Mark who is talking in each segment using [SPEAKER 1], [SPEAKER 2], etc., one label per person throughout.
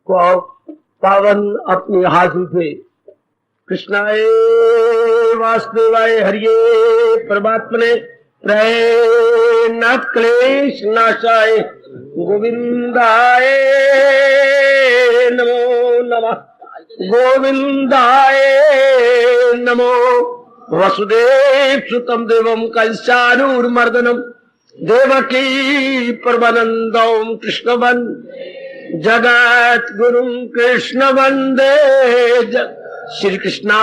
[SPEAKER 1] को पावन अपने हाथों से कृष्णाय वासुदेवाय हरिये परमात्मने न क्लेश नाशाय गोविंदाय नमो नमः गोविंदाय नमो वसुदेव सुतम देवम कंसानूर्मर्दनम देवकी परमानंदम कृष्णवन जगत गुरु कृष्ण वंदे श्री कृष्णा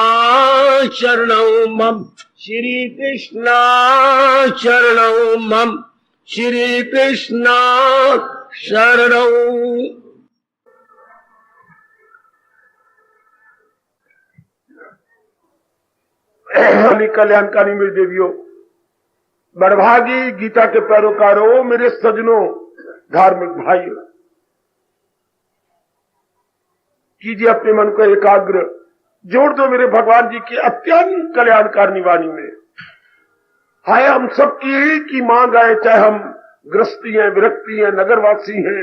[SPEAKER 1] शरणौ मम श्री कृष्णा शरणौ मम श्री कृष्णा शरणौ।
[SPEAKER 2] कल्याणकारी मेरी देवियों, बड़भागी गीता के पैरोकारों, मेरे सजनों, धार्मिक भाइयों, कीजिए अपने मन को एकाग्र, जोड़ दो मेरे भगवान जी की अत्यंत कल्याणकारिणी वाणी में। हाय हम सबकी एक ही मांग आए, चाहे हम गृहस्थी हैं, विरक्ति हैं, नगरवासी हैं,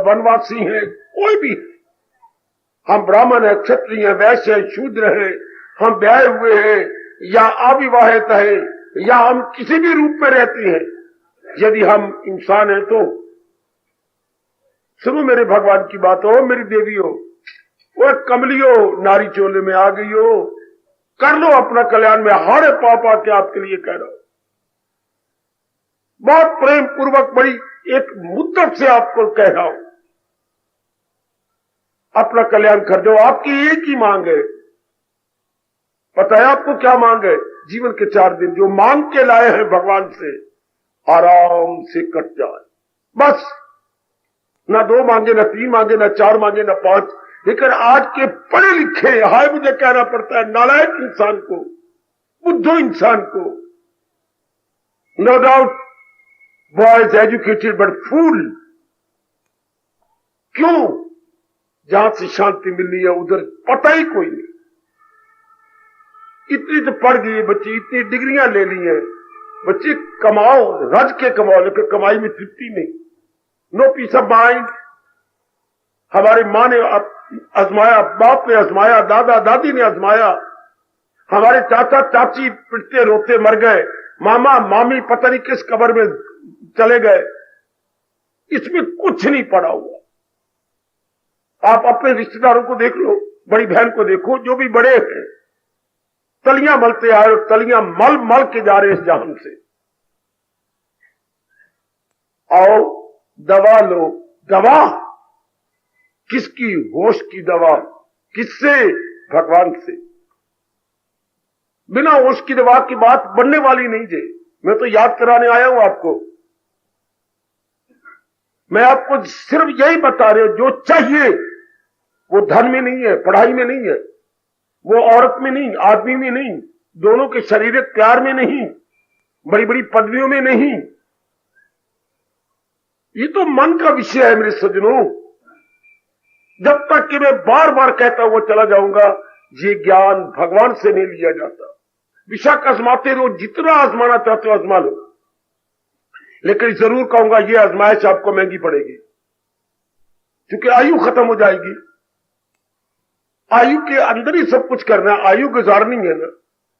[SPEAKER 2] वनवासी हैं, कोई भी, हम ब्राह्मण हैं, क्षत्रिय हैं, वैश्य हैं, शूद्र हैं, हम ब्याहे हुए हैं या अविवाहित हैं, या हम किसी भी रूप में रहते हैं, यदि हम इंसान हैं तो सुनो मेरे भगवान की बात हो, मेरी देवियों, वो कमलियो नारी चोले में आ गई हो, कर लो अपना कल्याण। में हारे पापा के आपके लिए कह रहा हूं, बहुत प्रेम पूर्वक बड़ी एक मुद्दत से आपको कह रहा हूं, अपना कल्याण कर दो। आपकी एक ही मांग है, पता है आपको क्या मांग है? जीवन के 4 दिन जो मांग के लाए हैं भगवान से, आराम से कट जाए बस। ना 2 मांगे, ना 3 मांगे, ना 4 मांगे, ना 5, लेकिन आज के पढ़े लिखे, हाय मुझे कहना पड़ता है, नालायक इंसान को, बुद्धू इंसान को, no doubt boys educated but fool, क्यों? जहां से शांति मिलनी है उधर पता ही कोई नहीं। इतनी तो पढ़ गई बच्ची, इतनी डिग्रियां ले ली हैं बच्चे, कमाओ, रज के कमाओ, लेकिन कमाई में तृप्ति नहीं, नो पीस ऑफ माइंड। हमारी माँ ने आजमाया, बाप ने आजमाया, दादा दादी ने आजमाया, हमारे चाचा चाची पिटते रोते मर गए, मामा मामी पता नहीं किस कब्र में चले गए, इसमें कुछ नहीं पड़ा हुआ। आप अपने रिश्तेदारों को देख लो, बड़ी बहन को देखो, जो भी बड़े हैं, तलियां मलते आए और तलियां मल मल के जा रहे इस जहान से। आओ दवा लो, दवा किसकी? होश की दवा। किससे? भगवान से। बिना होश की दवा की बात बनने वाली नहीं जे। मैं तो याद कराने आया हूं आपको, मैं आपको सिर्फ यही बता रहे हूं, जो चाहिए वो धन में नहीं है, पढ़ाई में नहीं है, वो औरत में नहीं, आदमी में नहीं, दोनों के शारीरिक प्यार में नहीं, बड़ी बड़ी पदवियों में नहीं, ये तो मन का विषय है मेरे सज्जनों। जब तक कि मैं बार बार कहता हुआ चला जाऊंगा, ये ज्ञान भगवान से नहीं लिया जाता। विषाक आजमाते रहो, जितना आजमाना चाहते हो आजमा लो, लेकिन जरूर कहूंगा ये आजमाइश आपको महंगी पड़ेगी, क्योंकि आयु खत्म हो जाएगी। आयु के अंदर ही सब कुछ करना है, आयु गुजारनी है ना,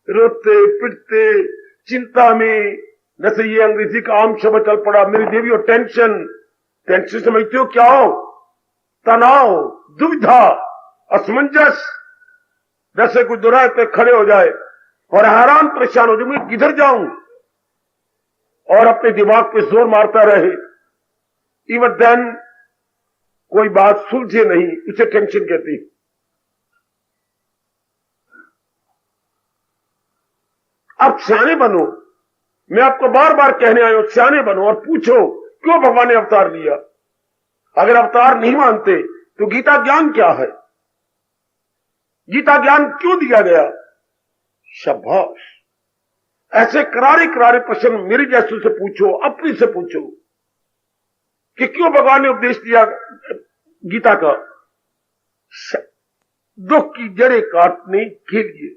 [SPEAKER 2] रोते पिटते चिंता में, जैसे ये अंग्रेजी का आम शब्द चल पड़ा मेरी देवी, और टेंशन। टेंशन समझते हो क्या हो? तनाव, दुविधा, असमंजस, जैसे कोई दोराहे पे खड़े हो जाए और हैरान परेशान हो जाए, मैं किधर जाऊं, और अपने दिमाग पे जोर मारता रहे, इवन देन कोई बात सुलझे नहीं, उसे टेंशन कहती। अब सियाने बनो, मैं आपको बार बार कहने आया हूं, सियाने बनो और पूछो क्यों भगवान ने अवतार लिया। अगर अवतार नहीं मानते तो गीता ज्ञान क्या है? गीता ज्ञान क्यों दिया गया? शाबाश, ऐसे करारे करारे प्रश्न मेरे जैसों से पूछो, अपने से पूछो कि क्यों भगवान ने उपदेश दिया गीता का। दुख की जड़ें काटने के लिए।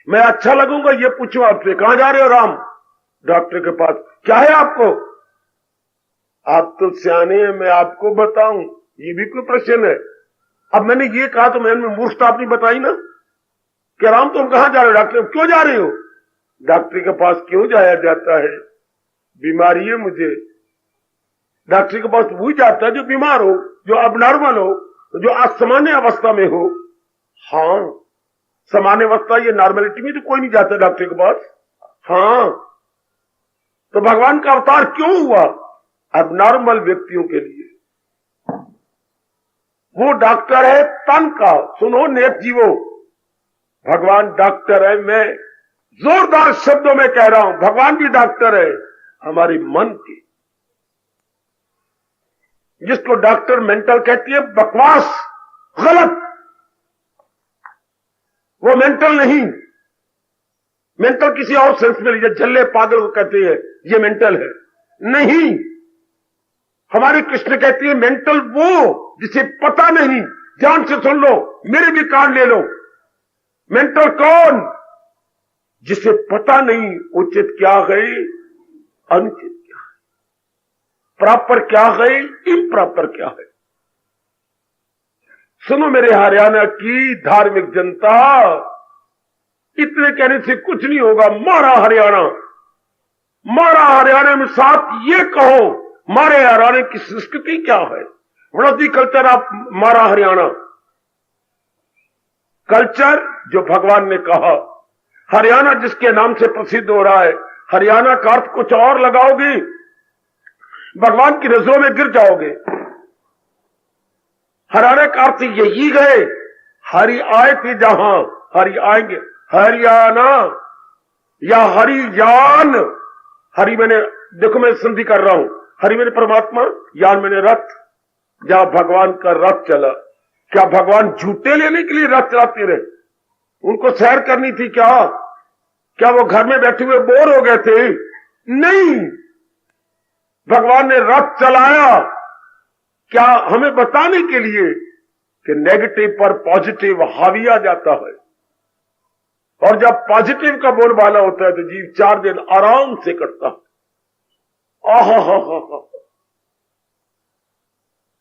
[SPEAKER 2] मैं अच्छा लगूंगा ये पूछूं आपसे, कहां जा रहे हो राम? डॉक्टर के पास। क्या है आपको? आप तो सियाने हैं, मैं आपको बताऊं, ये भी कोई प्रश्न है? अब मैंने ये कहा तो मैंने मूर्खता अपनी बताई ना। कह रहा हूं तुम कहां जा रहे हो? डॉक्टर, क्यों जा रहे हो? डॉक्टर के पास क्यों जाया जाता है? बीमारी है मुझे। डॉक्टर के पास वही जाता है जो बीमार हो, जो अबनॉर्मल हो, जो असामान्य अवस्था में हो। हाँ, सामान्य अवस्था, ये नॉर्मलिटी में तो कोई नहीं जाता डॉक्टर के पास। हाँ, तो भगवान का अवतार क्यों हुआ? अबनॉर्मल व्यक्तियों के लिए। वो डॉक्टर है तन का। सुनो नेक जीवो, भगवान डॉक्टर है। मैं जोरदार शब्दों में कह रहा हूं, भगवान भी डॉक्टर है हमारे मन के। जिसको डॉक्टर मेंटल कहती है, बकवास, गलत। वो मेंटल नहीं। मेंटल किसी और सेंस में लीजिए, झल्ले पागल को कहते हैं ये मेंटल है, नहीं। हमारी कृष्ण कहती है मेंटल वो जिसे पता नहीं। ध्यान से सुन लो, मेरे भी कान ले लो। मेंटल कौन? जिसे पता नहीं उचित क्या है, अनुचित क्या है, प्रॉपर क्या है, इम्प्रॉपर क्या है। सुनो मेरे हरियाणा की धार्मिक जनता, इतने कहने से कुछ नहीं होगा। मारा हरियाणा, मारा हरियाणा में साथ ये कहो, मारे हरियाणा की संस्कृति क्या है? वड़ौदी कल्चर आप मारा हरियाणा कल्चर, जो भगवान ने कहा। हरियाणा जिसके नाम से प्रसिद्ध हो रहा है, हरियाणा का अर्थ कुछ और लगाओगे, भगवान की नजरों में गिर जाओगे। हरियाणा का अर्थ यही गए, हरि आए थे जहां, हरि आएंगे। हरियाणा या हरियान, हरि मैंने, देखो मैं संधि कर रहा हूं, हरि मैंने परमात्मा, यान मैंने रथ, जहां भगवान का रथ चला। क्या भगवान झूठे लेने के लिए रथ चलाते रहे? उनको सैर करनी थी क्या? क्या वो घर में बैठे हुए बोर हो गए थे? नहीं, भगवान ने रथ चलाया क्या? हमें बताने के लिए कि नेगेटिव पर पॉजिटिव हावी आ जाता है। और जब पॉजिटिव का बोलबाला होता है तो जीव 4 दिन आराम से कटता है। आहा,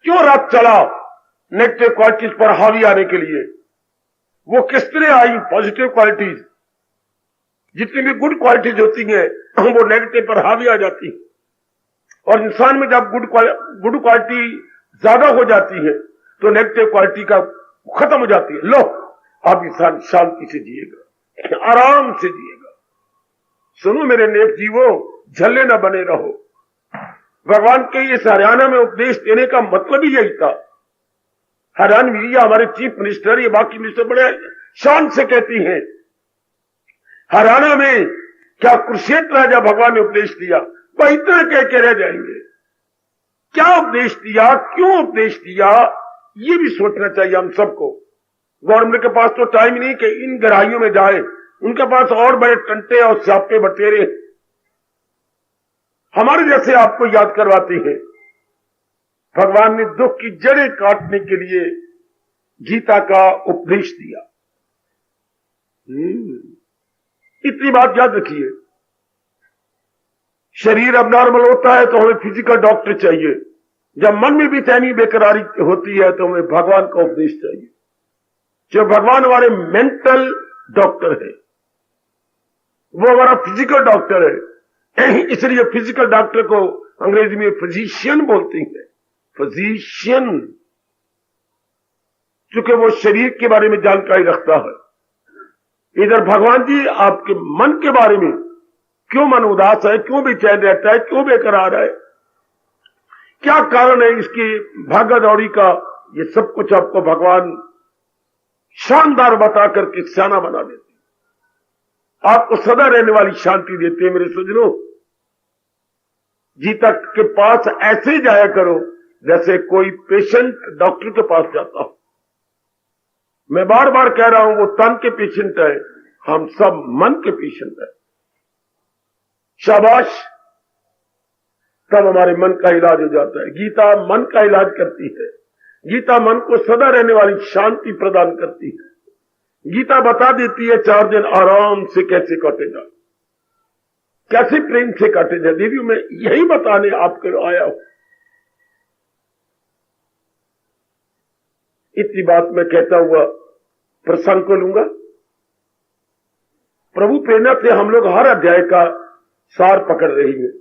[SPEAKER 2] क्यों रथ चला? नेगेटिव क्वालिटीज पर हावी आने के लिए। वो किस तरह आई पॉजिटिव क्वालिटीज? जितनी भी गुड क्वालिटीज होती हैं वो नेगेटिव पर हावी आ जाती है। और इंसान में जब गुड क्वालिटी ज्यादा हो जाती है तो नेगेटिव क्वालिटी का खत्म हो जाती है। लो, अब इंसान शांति से जिएगा, आराम से जिएगा। सुनो मेरे नेक जीवो, झल्ले न बने रहो। भगवान के इस हरियाणा में उपदेश देने का मतलब ही यही था। हरियाणवी या हमारे चीफ मिनिस्टर, ये बाकी मिनिस्टर बड़े शान से कहती हैं, हरियाणा में क्या कुरुक्षेत्र है जब भगवान ने उपदेश दिया? वह इतना कह के रह जाएंगे। क्या उपदेश दिया, क्यों उपदेश दिया, ये भी सोचना चाहिए हम सबको। गवर्नमेंट के पास तो टाइम ही नहीं कि इन गहराइयों में जाए। उनके पास और बड़े टंटे और स्यापे बटेरे हमारे जैसे आपको याद करवाते हैं। भगवान ने दुख की जड़ें काटने के लिए गीता का उपदेश दिया। इतनी बात याद रखिए, शरीर अब नॉर्मल होता है तो हमें फिजिकल डॉक्टर चाहिए। जब मन में भी तैनी बेकरारी होती है तो हमें भगवान का उपदेश चाहिए। जो भगवान हमारे मेंटल डॉक्टर है, वो हमारा फिजिकल डॉक्टर है। इसलिए फिजिकल डॉक्टर को अंग्रेजी में फिजिशियन बोलते हैं। फिजिशियन, क्योंकि वो शरीर के बारे में जानकारी रखता है। इधर भगवान जी आपके मन के बारे में, क्यों मन उदास है, क्यों बेचैन रहता है, क्यों बेकरार है, क्या कारण है इसकी भागा दौड़ी का, ये सब कुछ आपको भगवान शानदार बता करके सियाना बना देते, आपको सदा रहने वाली शांति देते हैं। मेरे सज्जनों, गीता के पास ऐसे ही जाया करो जैसे कोई पेशेंट डॉक्टर के पास जाता हो। मैं बार बार कह रहा हूं, वो तन के पेशेंट है, हम सब मन के पेशेंट है। शाबाश, तब हमारे मन का इलाज हो जाता है। गीता मन का इलाज करती है। गीता मन को सदा रहने वाली शांति प्रदान करती है। गीता बता देती है 4 दिन आराम से कैसे कटेगा, कैसे प्रेम से काटे जा। देवी, मैं यही बताने आपके आया हूं। इतनी बात मैं कहता हुआ प्रसंग को लूंगा। प्रभु प्रेरणा से हम लोग हर अध्याय का सार पकड़ रहे हैं।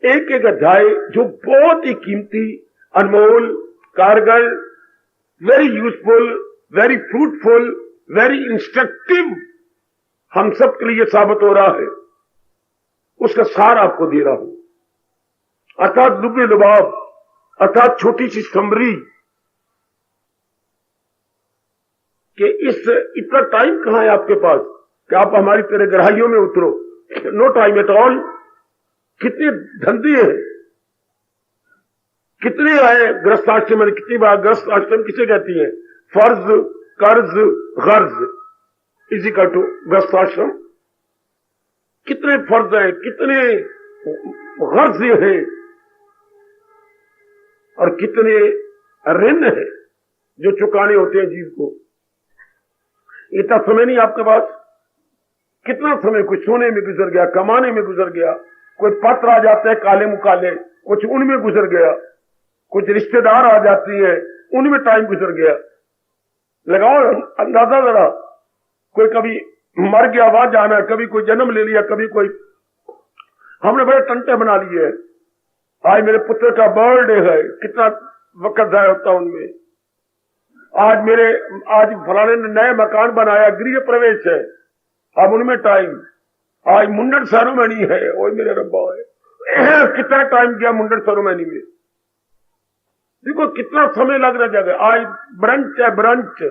[SPEAKER 2] एक एक अध्याय जो बहुत ही कीमती, अनमोल, कारगर, very useful, very fruitful, very instructive हम सब के लिए साबित हो रहा है, उसका सार आपको दे रहा हूं। अर्थात लुबे लुबाब, अर्थात छोटी सी समरी कि इतना टाइम कहां है आपके पास कि आप हमारी तरह गहराइयों में उतरो। No time at all. कितने धंधे हैं, कितने आए गृहस्थाश्रम में। कितनी बार गृहस्थाश्रम किसे कहती है? फर्ज, कर्ज, गर्ज इजिकल टू गृहस्थाश्रम। कितने फर्ज हैं, कितने गर्ज हैं और कितने ऋण हैं जो चुकाने होते हैं जीव को। इतना समय नहीं आपके पास। कितना समय कुछ सोने में गुजर गया, कमाने में गुजर गया, कोई पत्र आ जाते हैं काले मुकाले, कुछ उनमें गुजर गया, कुछ रिश्तेदार आ जाती है उनमें टाइम गुजर गया। लगाओ अंदाजा जरा, कोई कभी मर गया वहां जाना, कभी कोई जन्म ले लिया, कभी कोई। हमने बड़े टंटे बना लिए। आज मेरे पुत्र का बर्थडे है, कितना वक्त जाया होता उनमें। आज फलाने ने नया मकान बनाया, गृह प्रवेश है, अब उनमें टाइम। आज मुंडन सेरेमनी है, ओए मेरे रब्बा है। कितना टाइम गया मुंडन सेरेमनी में। देखो कितना समय लग रहा जगह। आज ब्रंच है, ब्रंच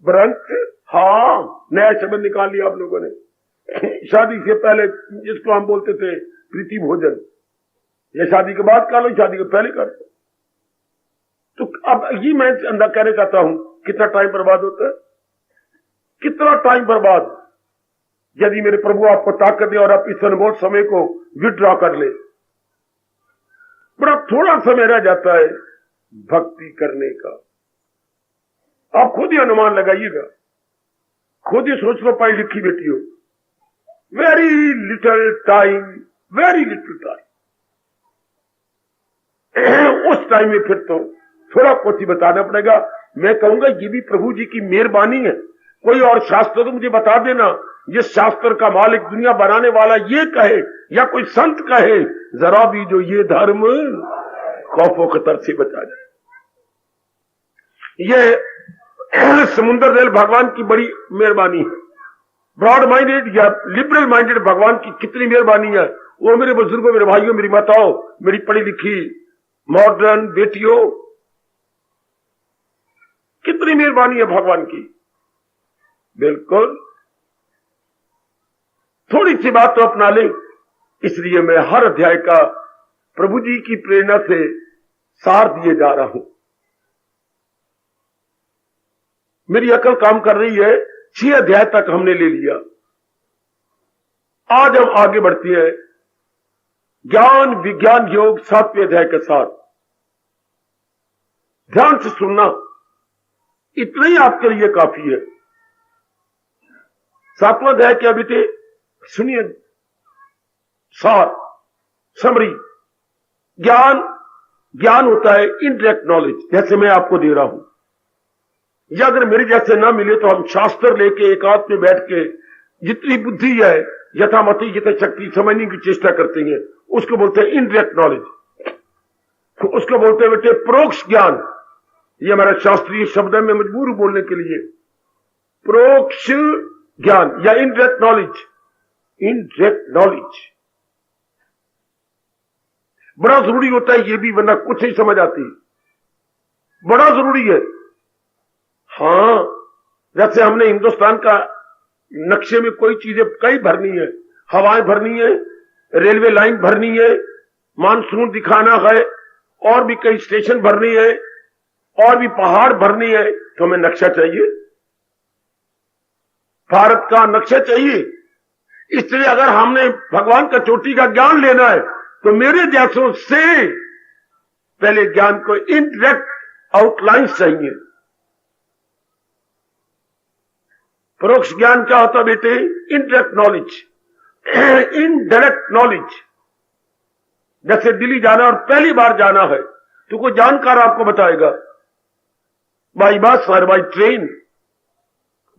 [SPEAKER 2] ब्रंच, हाँ नया शब्द निकाल लिया आप लोगों ने। शादी से पहले जिसको हम बोलते थे प्रीति भोजन, ये शादी के बाद कर लो, शादी के पहले कर लो। तो अब ये मैं अंदर कहना चाहता हूं, कितना टाइम बर्बाद होता है, कितना टाइम बर्बाद। यदि मेरे प्रभु आपको ताकत दे और आप इस अनमोल समय को विड्रॉ कर ले, बड़ा थोड़ा समय रह जाता है भक्ति करने का। आप खुद ही अनुमान लगाइएगा, खुद ही सोच लो, पढ़ी लिखी बेटी हो। Very little time, very little time. उस टाइम में फिर तो थोड़ा कुछ ही बताना पड़ेगा। मैं कहूंगा ये भी प्रभु जी की मेहरबानी है। कोई और शास्त्र तो मुझे बता देना, ये शास्त्र का मालिक दुनिया बनाने वाला ये कहे या कोई संत कहे, जरा भी जो ये धर्म खौफो खतर से बचा जाए। ये समुद्र दिल भगवान की बड़ी मेहरबानी है। ब्रॉड माइंडेड या लिबरल माइंडेड भगवान की कितनी मेहरबानी है। वो मेरे बुजुर्गों, मेरे भाइयों, मेरी माताओं, मेरी पढ़ी लिखी मॉडर्न बेटियों, कितनी मेहरबानी है भगवान की। बिल्कुल थोड़ी सी बात तो अपना लें। इसलिए मैं हर अध्याय का प्रभु जी की प्रेरणा से सार दिए जा रहा हूं। मेरी अकल काम कर रही है। 6 अध्याय तक हमने ले लिया। आज हम आगे बढ़ती है ज्ञान विज्ञान योग 7वें अध्याय के साथ। ध्यान से सुनना, इतना ही आपके लिए काफी है। 7वां अध्याय क्या बीते सुनिए। सार समरी। ज्ञान होता है इनडायरेक्ट नॉलेज, जैसे मैं आपको दे रहा हूं। या अगर मेरे जैसे ना मिले तो हम शास्त्र लेके एकांत में बैठ के जितनी बुद्धि है यथामति जितनी शक्ति समझने की चेष्टा करते हैं, उसको बोलते हैं इनडायरेक्ट नॉलेज। उसको बोलते हैं बेटे परोक्ष ज्ञान। ये हमारा शास्त्रीय शब्द है, मैं मजबूर हूं बोलने के लिए। परोक्ष ज्ञान या इनडायरेक्ट नॉलेज। इनडायरेक्ट नॉलेज बड़ा जरूरी होता है ये भी, वरना कुछ नहीं समझ आती। बड़ा जरूरी है। हां, जैसे हमने हिंदुस्तान का नक्शे में कोई चीजें कई भरनी है, हवाएं भरनी है, रेलवे लाइन भरनी है, मानसून दिखाना है, और भी कई स्टेशन भरनी है, और भी पहाड़ भरनी है, तो हमें नक्शा चाहिए। भारत का नक्शा चाहिए। इसलिए अगर हमने भगवान का चोटी का ज्ञान लेना है तो मेरे जैसों से पहले ज्ञान को इनडायरेक्ट आउटलाइंस चाहिए। परोक्ष ज्ञान क्या होता बेटे? Indirect knowledge. इनडायरेक्ट नॉलेज, जैसे दिल्ली जाना और पहली बार जाना है तो कोई जानकार आपको बताएगा बाई बस और बाई ट्रेन।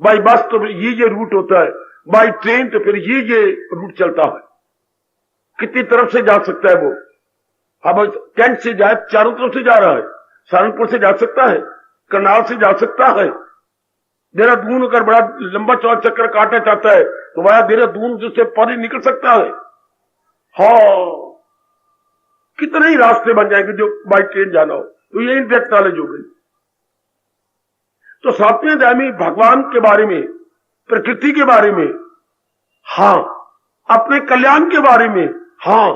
[SPEAKER 2] बाई बस तो ये रूट होता है, बाई ट्रेन तो फिर ये रूट चलता है। कितनी तरफ से जा सकता है वो? अब कैंट से जाए, चारों तरफ से जा रहा है। सहारनपुर से जा सकता है, करनाल से जा सकता है। देहरादून अगर बड़ा लंबा चौड़ा चक्कर काटना चाहता है तो वह देहरादून जिससे परे निकल सकता है। हाँ, कितने ही रास्ते बन जाएंगे जो बाई ट्रेन जाना हो। तो ये इनडायरेक्ट नॉलेज हो गई। तो 7वें अध्याय में भगवान के बारे में, प्रकृति के बारे में, हाँ, अपने कल्याण के बारे में, हाँ,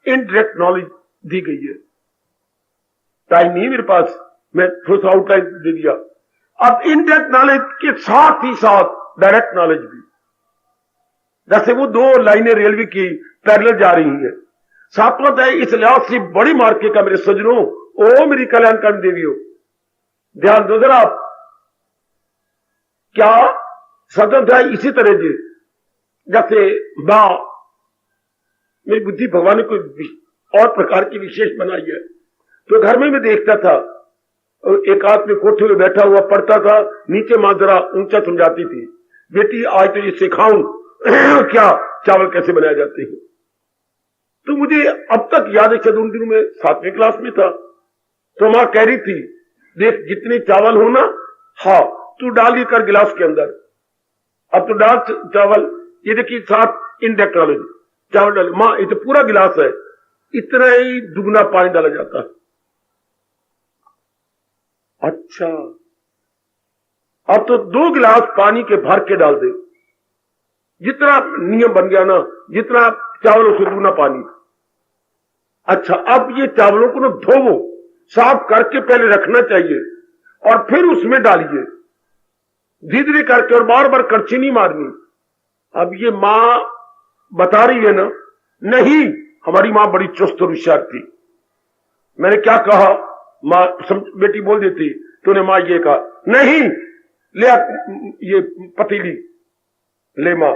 [SPEAKER 2] इनडायरेक्ट नॉलेज दी गई है। टाइम नहीं मेरे पास, मैं थोड़ा सा आउटलाइन दे दिया। अब इनडायरेक्ट नॉलेज के साथ ही साथ डायरेक्ट नॉलेज भी, जैसे वो 2 लाइनें रेलवे की पैरेलल जा रही हैं। 7वां अध्याय इस लिहाज से बड़ी मार्के का मेरे सज्जनों, ओ मेरी कल्याणकारी देवियों, ध्यान दो जरा आप। क्या 7वां अध्याय इसी तरह से, जैसे मां, मेरी बुद्धि भगवान ने कोई और प्रकार की विशेष बनाई है। तो घर में मैं देखता था, एक आदमी कोठे में बैठा हुआ पढ़ता था, नीचे मां जरा ऊंचा समझाती थी, बेटी आज तो ये सिखाऊं क्या चावल कैसे बनाए जाते हैं। तो मुझे अब तक याद है, उन दिनों में 7वीं क्लास में था। तो मां कह रही थी, देख जितने चावल हो ना, हाँ, तू डाल ये कर गिलास के अंदर। अब तो डाल चावल, ये देखिए 7 इनडायरेक्ट नॉलेज, चावल डाल, मां ये तो पूरा गिलास है, इतना ही दुगना पानी डाला जाता है। अच्छा, अब तो 2 गिलास पानी के भर के डाल दे, जितना नियम बन गया ना, जितना चावल उससे दुगना पानी। अच्छा, अब ये चावलों को ना धोवो, साफ करके पहले रखना चाहिए और फिर उसमें डालिए धीरे धीरे करके, और बार बार कड़छी नहीं मारनी। अब ये मां बता रही है ना, नहीं, हमारी मां बड़ी चुस्त और होशियार थी। मैंने क्या कहा, मां बेटी बोल देती, तूने मां ये कहा, नहीं, ले ये पतीली, ले मां,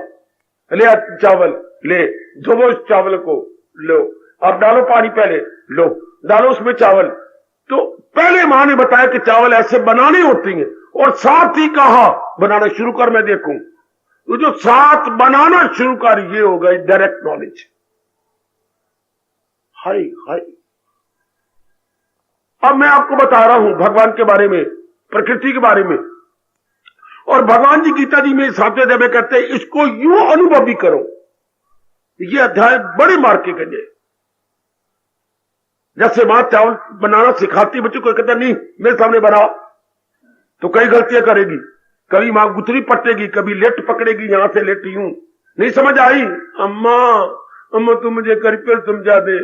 [SPEAKER 2] ले चावल, ले धोवो इस चावल को, लो, अब डालो पानी, पहले लो, डालो उसमें चावल। तो पहले मां ने बताया कि चावल ऐसे बनाने होती हैं, और साथ ही कहा बनाना शुरू कर, मैं देखूं। तो जो साथ बनाना शुरू कर, ये हो गई डायरेक्ट नॉलेज। हाय हाय। अब मैं आपको बता रहा हूं भगवान के बारे में, प्रकृति के बारे में, और भगवान जी गीता जी में 7वें अध्याय में कहते हैं, इसको यूं अनुभव भी करो। ये अध्याय बड़े मार्के के लिए, जैसे मां चावल बनाना सिखाती बच्चों को, कहता नहीं मेरे सामने बनाओ, तो कई गलतियां करेगी। कभी मां गुथरी पटेगी, कभी लेट पकड़ेगी, यहां से लेट यूं, नहीं समझ आई, अम्मा अम्मा तू मुझे कर समझा दे।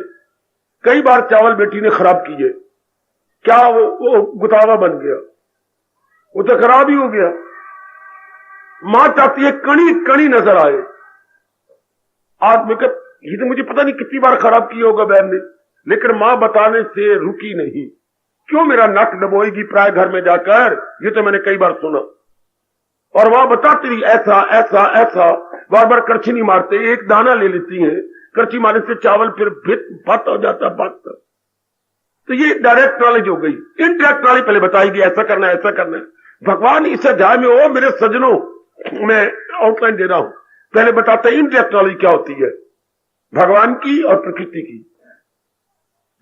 [SPEAKER 2] कई बार चावल बेटी ने खराब किए, क्या वो गुतावा बन गया, वो तो खराब ही हो गया। मां चाहती है कणी कणी नजर आए। आज मैं ये तो मुझे पता नहीं कितनी बार खराब किया होगा बहन ने, लेकिन मां बताने से रुकी नहीं। क्यों मेरा नक डबोएगी प्राय घर में जाकर, ये तो मैंने कई बार सुना। और वहां बताती रही ऐसा ऐसा ऐसा, बार बार करछी नहीं मारते, एक दाना ले लेती है, करछी मारने से चावल फिर भात हो जाता भात। तो ये डायरेक्ट नॉलेज हो गई। इनडायरेक्ट नॉलेज पहले बताएगी, ऐसा करना है ऐसा करना है। भगवान इस अध्याय में, ओ मेरे सज्जनों, मैं आउटलाइन दे रहा हूं, पहले बताते हैं इनडायरेक्ट नॉलेज क्या होती है, भगवान की और प्रकृति की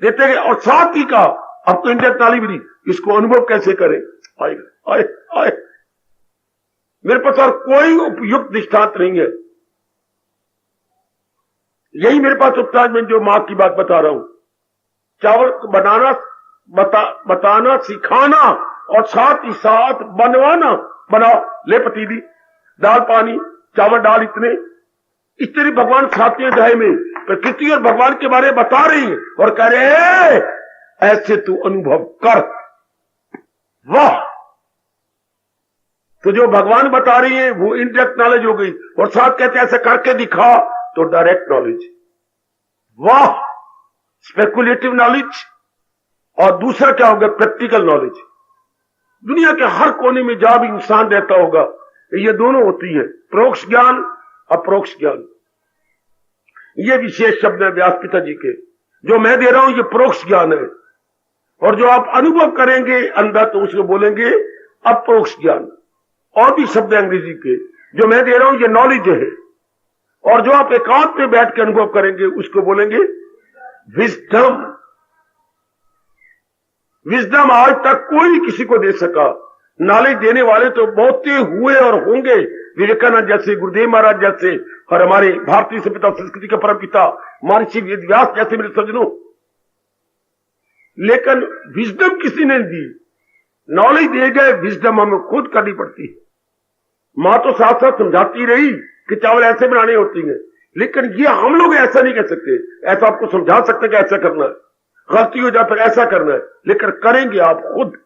[SPEAKER 2] देते गए, और साथ ही कहा अब तो इनडायरेक्ट नॉलेज भी, इसको अनुभव कैसे करें। आए आए आए, मेरे पास और कोई उपयुक्त दृष्टांत नहीं है, यही मेरे पास उपचार में जो मां की बात बता रहा हूं। चावल बनाना बताना सिखाना, और साथ ही साथ बनवाना, बनाओ, ले पतीली, दाल पानी, चावल डाल, इतने इस तरह भगवान 7वें अध्याय में प्रकृति और भगवान के बारे में बता रही है, और कह रहे ऐसे तू अनुभव कर। वाह, तो जो भगवान बता रही है वो इनडायरेक्ट नॉलेज हो गई, और साथ कहते ऐसे करके दिखा तो डायरेक्ट नॉलेज। वाह, स्पेकुलेटिव नॉलेज, और दूसरा क्या होगा, प्रैक्टिकल नॉलेज। दुनिया के हर कोने में जहां भी इंसान रहता होगा, ये दोनों होती है, परोक्ष ज्ञान अपरोक्ष ज्ञान। ये विशेष शब्द है व्यास पिता जी के, जो मैं दे रहा हूं ये परोक्ष ज्ञान है। और जो आप अनुभव करेंगे अंदर तो उसको बोलेंगे अप्रोक्ष ज्ञान। और भी शब्द अंग्रेजी के जो मैं दे रहा हूं ये नॉलेज है। और जो आप एकांत में बैठ के अनुभव करेंगे उसको बोलेंगे विजडम। विजडम आज तक कोई किसी को दे सका। नॉलेज देने वाले तो बहुत हुए और होंगे, विवेकानंद जैसे, गुरुदेव महाराज जैसे, और हमारे भारतीय सभ्यता संस्कृति के परम पिता महर्षि वेदव्यास जैसे मेरे सज्जनों। लेकिन विजडम किसी ने दी। नॉलेज दे गए, विजडम हमें खुद करनी पड़ती है। मां तो साथ साथ समझाती रही कि चावल ऐसे बनाने होती है, लेकिन ये हम लोग ऐसा नहीं कर सकते। ऐसा आपको समझा सकते कि ऐसा करना है, गलती हो जाए फिर ऐसा करना है, लेकिन करेंगे आप खुद।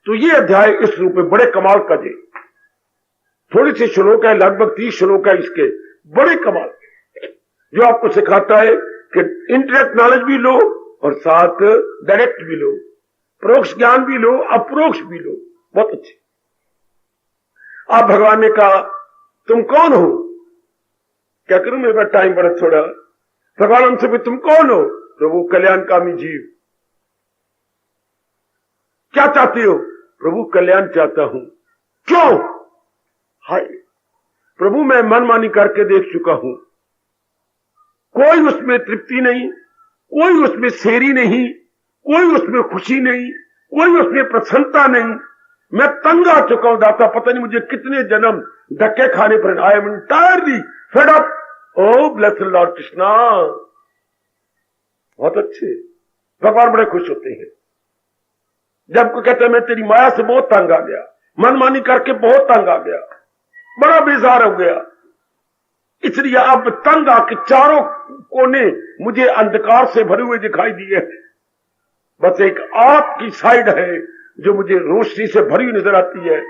[SPEAKER 2] तो ये अध्याय इस रूप में बड़े कमाल का जी, थोड़ी सी श्लोक है, लगभग 30 श्लोक है इसके, बड़े कमाल जो आपको सिखाता है कि इंटरेक्ट नॉलेज भी लो और साथ डायरेक्ट भी लो, परोक्ष ज्ञान भी लो, अप्रोक्ष भी लो। बहुत अच्छे। आप भगवान ने कहा तुम कौन हो? क्या करूं, मेरे पास टाइम बड़ा थोड़ा। भगवान हमसे भी तुम कौन हो? प्रभु कल्याणकामी जीव। क्या चाहते हो? प्रभु कल्याण चाहता हूं। क्यों? हाय प्रभु मैं मनमानी करके देख चुका हूं, कोई उसमें तृप्ति नहीं, कोई उसमें सेरी नहीं, कोई उसमें खुशी नहीं, कोई उसमें प्रसन्नता नहीं। मैं तंग आ चुका हूं दाता, पता नहीं मुझे कितने जन्म धक्के खाने पर। I am entirely fed up. O blessed Lord Krishna. बहुत अच्छे। भगवान बड़े खुश होते हैं जब कोई कहते हैं मैं तेरी माया से बहुत तंग आ गया, मनमानी करके बहुत तंग आ गया, बड़ा बेजार हो गया, इसलिए अब तंग आके चारों कोने मुझे अंधकार से भरे हुए दिखाई दिए। बस एक आपकी साइड है जो मुझे रोशनी से भरी हुई नजर आती है,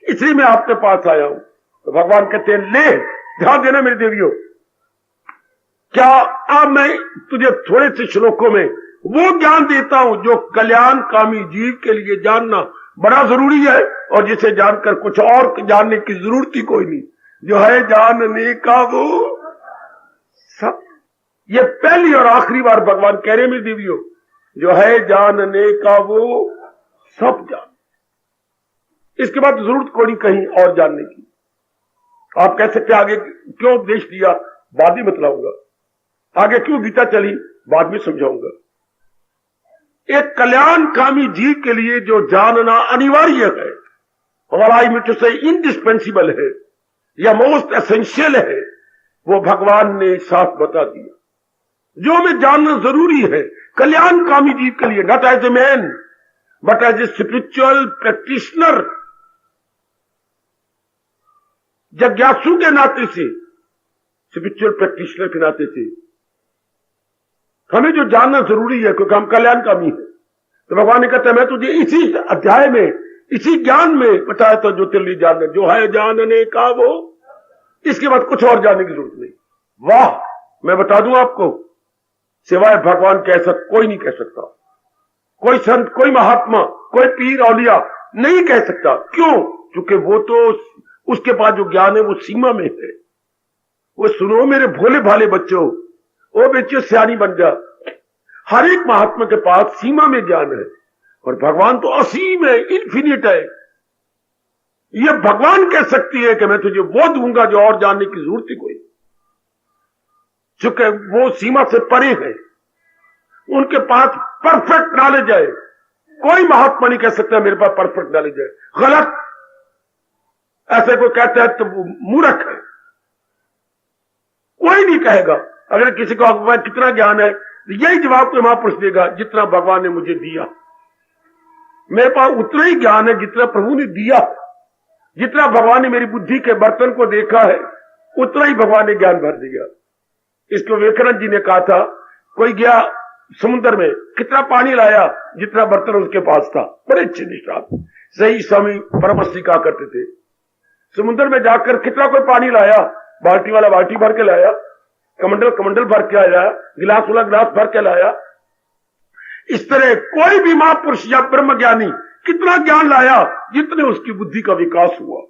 [SPEAKER 2] इसलिए मैं आपके पास आया हूं। तो भगवान कहते हैं ले ध्यान देना मेरे देवियों, क्या अब मैं तुझे थोड़े से श्लोकों में वो ज्ञान देता हूं जो कल्याणकामी जीव के लिए जानना बड़ा जरूरी है, और जिसे जानकर कुछ और जानने की जरूरत ही कोई नहीं। जो है जानने का वो सब। ये पहली और आखिरी बार भगवान कह रहे मेरी देवियों, जो है जानने का वो सब जान। इसके बाद जरूरत कोई नहीं कहीं और जानने की। आप कह सकते आगे क्यों उपदेश दिया, बाद में बतलाऊंगा। आगे क्यों गीता चली, बाद में समझाऊंगा। एक कल्याणकामी जीव के लिए जो जानना अनिवार्य है, और आई मीन टू से इंडिस्पेंसिबल है या मोस्ट एसेंशियल है, वो भगवान ने साफ बता दिया। जो हमें जानना जरूरी है कल्याणकामी जीव के लिए, not as a man but as a spiritual practitioner, जिज्ञासु के नाते से, स्पिरिचुअल प्रैक्टिशनर के नाते से हमें जो जानना जरूरी है, क्योंकि हम कल्याणकामी हैं। तो भगवान ने कहता है मैं तुझे इसी अध्याय में, इसी ज्ञान में बताया था जो तेरे लिए जानना, जो है जानने का वो। इसके बाद कुछ और जानने की जरूरत नहीं। वाह, मैं बता दूं आपको, सिवाय भगवान के ऐसा कोई नहीं कह सकता। कोई संत, कोई महात्मा, कोई पीर औलिया नहीं कह सकता। क्यों? क्योंकि वो तो उसके पास जो ज्ञान है वो सीमा में है। वो सुनो मेरे भोले भाले बच्चों, वो बच्चे सियानी बन जा। हर एक महात्मा के पास सीमा में ज्ञान है, और भगवान तो असीम है, इन्फिनिट है। ये भगवान कह सकती है कि मैं तुझे वो दूंगा जो और जानने की जरूरत ही कोई, क्योंकि वो सीमा से परे है। उनके पास परफेक्ट नॉलेज है। कोई महात्मा नहीं कह सकता मेरे पास परफेक्ट नॉलेज है। गलत। ऐसे कोई कहता है तो वो मूर्ख है। कोई नहीं कहेगा। अगर किसी को कितना ज्ञान है, यही जवाब तो महापुरुष देगा जितना भगवान ने मुझे दिया। मेरे पास उतना ही ज्ञान है जितना प्रभु ने दिया। जितना भगवान ने मेरी बुद्धि के बर्तन को देखा है, उतना ही भगवान ने ज्ञान भर दिया। इसको विवेकानंद जी ने कहा था, कोई गया समुद्र में, कितना पानी लाया जितना बर्तन उसके पास था। बड़े अच्छे निष्ठात सही स्वामी परमश्री कहा करते थे। समुद्र में जाकर कितना कोई पानी लाया, बाल्टी वाला बाल्टी भर के लाया, कमंडल कमंडल भर के आया, गिलास वाला गिलास भर के लाया। इस तरह कोई भी महापुरुष या ब्रह्म ज्ञानी कितना ज्ञान लाया जितने उसकी बुद्धि का विकास हुआ,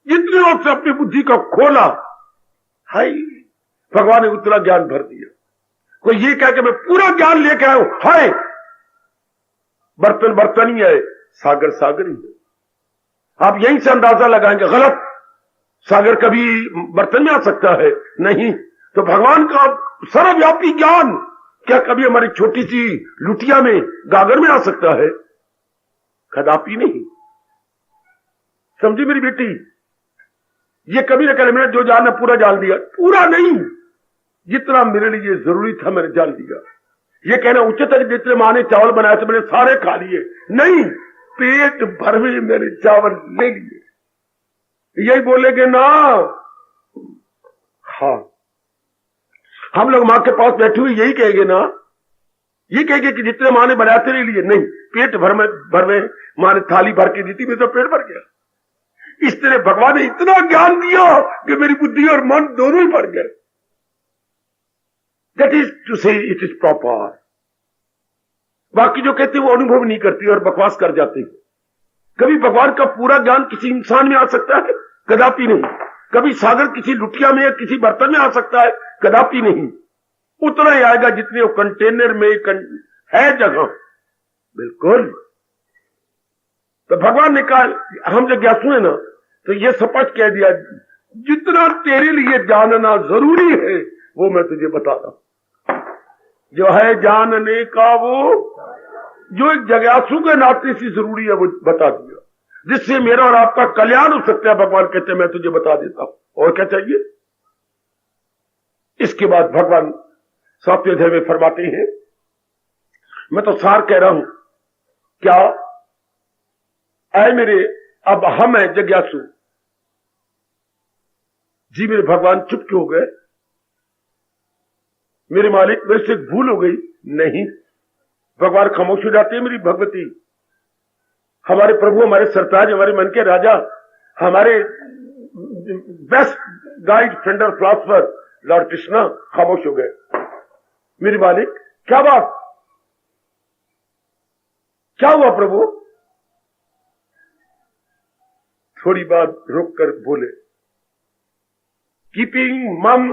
[SPEAKER 2] जितने उसने अपनी बुद्धि का खोला, हाय भगवान ने उतना ज्ञान भर दिया। कोई ये कह के मैं पूरा ज्ञान लेके आया हूं, हाय बर्तन बर्तन ही है, सागर सागर ही है। आप यहीं से अंदाजा लगाएंगे, गलत। सागर कभी बर्तन में आ सकता है? नहीं। तो भगवान का सर्वव्यापी ज्ञान क्या कभी हमारी छोटी सी लुटिया में, गागर में आ सकता है? कदापि नहीं। समझी मेरी बेटी? ये कभी ना कभी मैंने जो जानना पूरा जान लिया, पूरा नहीं, जितना मेरे लिए जरूरी था मैंने जान लिया। ये कहना उचित है कि जितने माँ ने चावल बनाए थे मैंने सारे खा लिए, नहीं, पेट भर में मैंने चावल ले लिए। यही बोलेगे ना? हाँ, हम लोग मां के पास बैठे हुए यही कहेंगे ना, ये कहेंगे कि जितने मां ने बनाए थे ले लिए, नहीं, पेट भर में मां ने थाली भर के दी थी, मेरा तो पेट भर गया। इस तरह भगवान ने इतना ज्ञान दिया कि मेरी बुद्धि और मन दोनों ही भर गए। दैट इज टू से इट इज प्रॉपर। बाकी जो कहते हैं वो अनुभव नहीं करती और बकवास कर जाते हैं। कभी भगवान का पूरा ज्ञान किसी इंसान में आ सकता है? कदापि नहीं। कभी सागर किसी लुटिया में या किसी बर्तन में आ सकता है? कदापि नहीं। उतना ही आएगा जितने वो कंटेनर में है जगह। बिल्कुल। तो भगवान ने कहा, हम जब ज्ञासु है ना, तो ये स्पष्ट कह दिया, जितना तेरे लिए जानना जरूरी है वो मैं तुझे बता रहा हूं। जो है जानने का वो, जो एक जिज्ञासु के नाते से जरूरी है वो बता दिया, जिससे मेरा और आपका कल्याण हो सकता है। भगवान कहते हैं मैं तुझे बता देता हूं। और क्या चाहिए? इसके बाद भगवान 7वें अध्याय में फरमाते हैं, मैं तो सार कह रहा हूं, क्या आए मेरे, अब हम हैं जिज्ञासु। जी मेरे भगवान चुप क्यों हो गए? मेरे मालिक मेरे से एक भूल हो गई? नहीं। भगवान खामोश हो जाते हैं। मेरी भगवती, हमारे प्रभु, हमारे सरताज, हमारे मन के राजा, हमारे बेस्ट गाइड, फ्रेंड और फिलॉसफर लॉर्ड कृष्णा खामोश हो गए। मेरे मालिक क्या बात, क्या हुआ प्रभु? थोड़ी बार रुक कर बोले, कीपिंग मम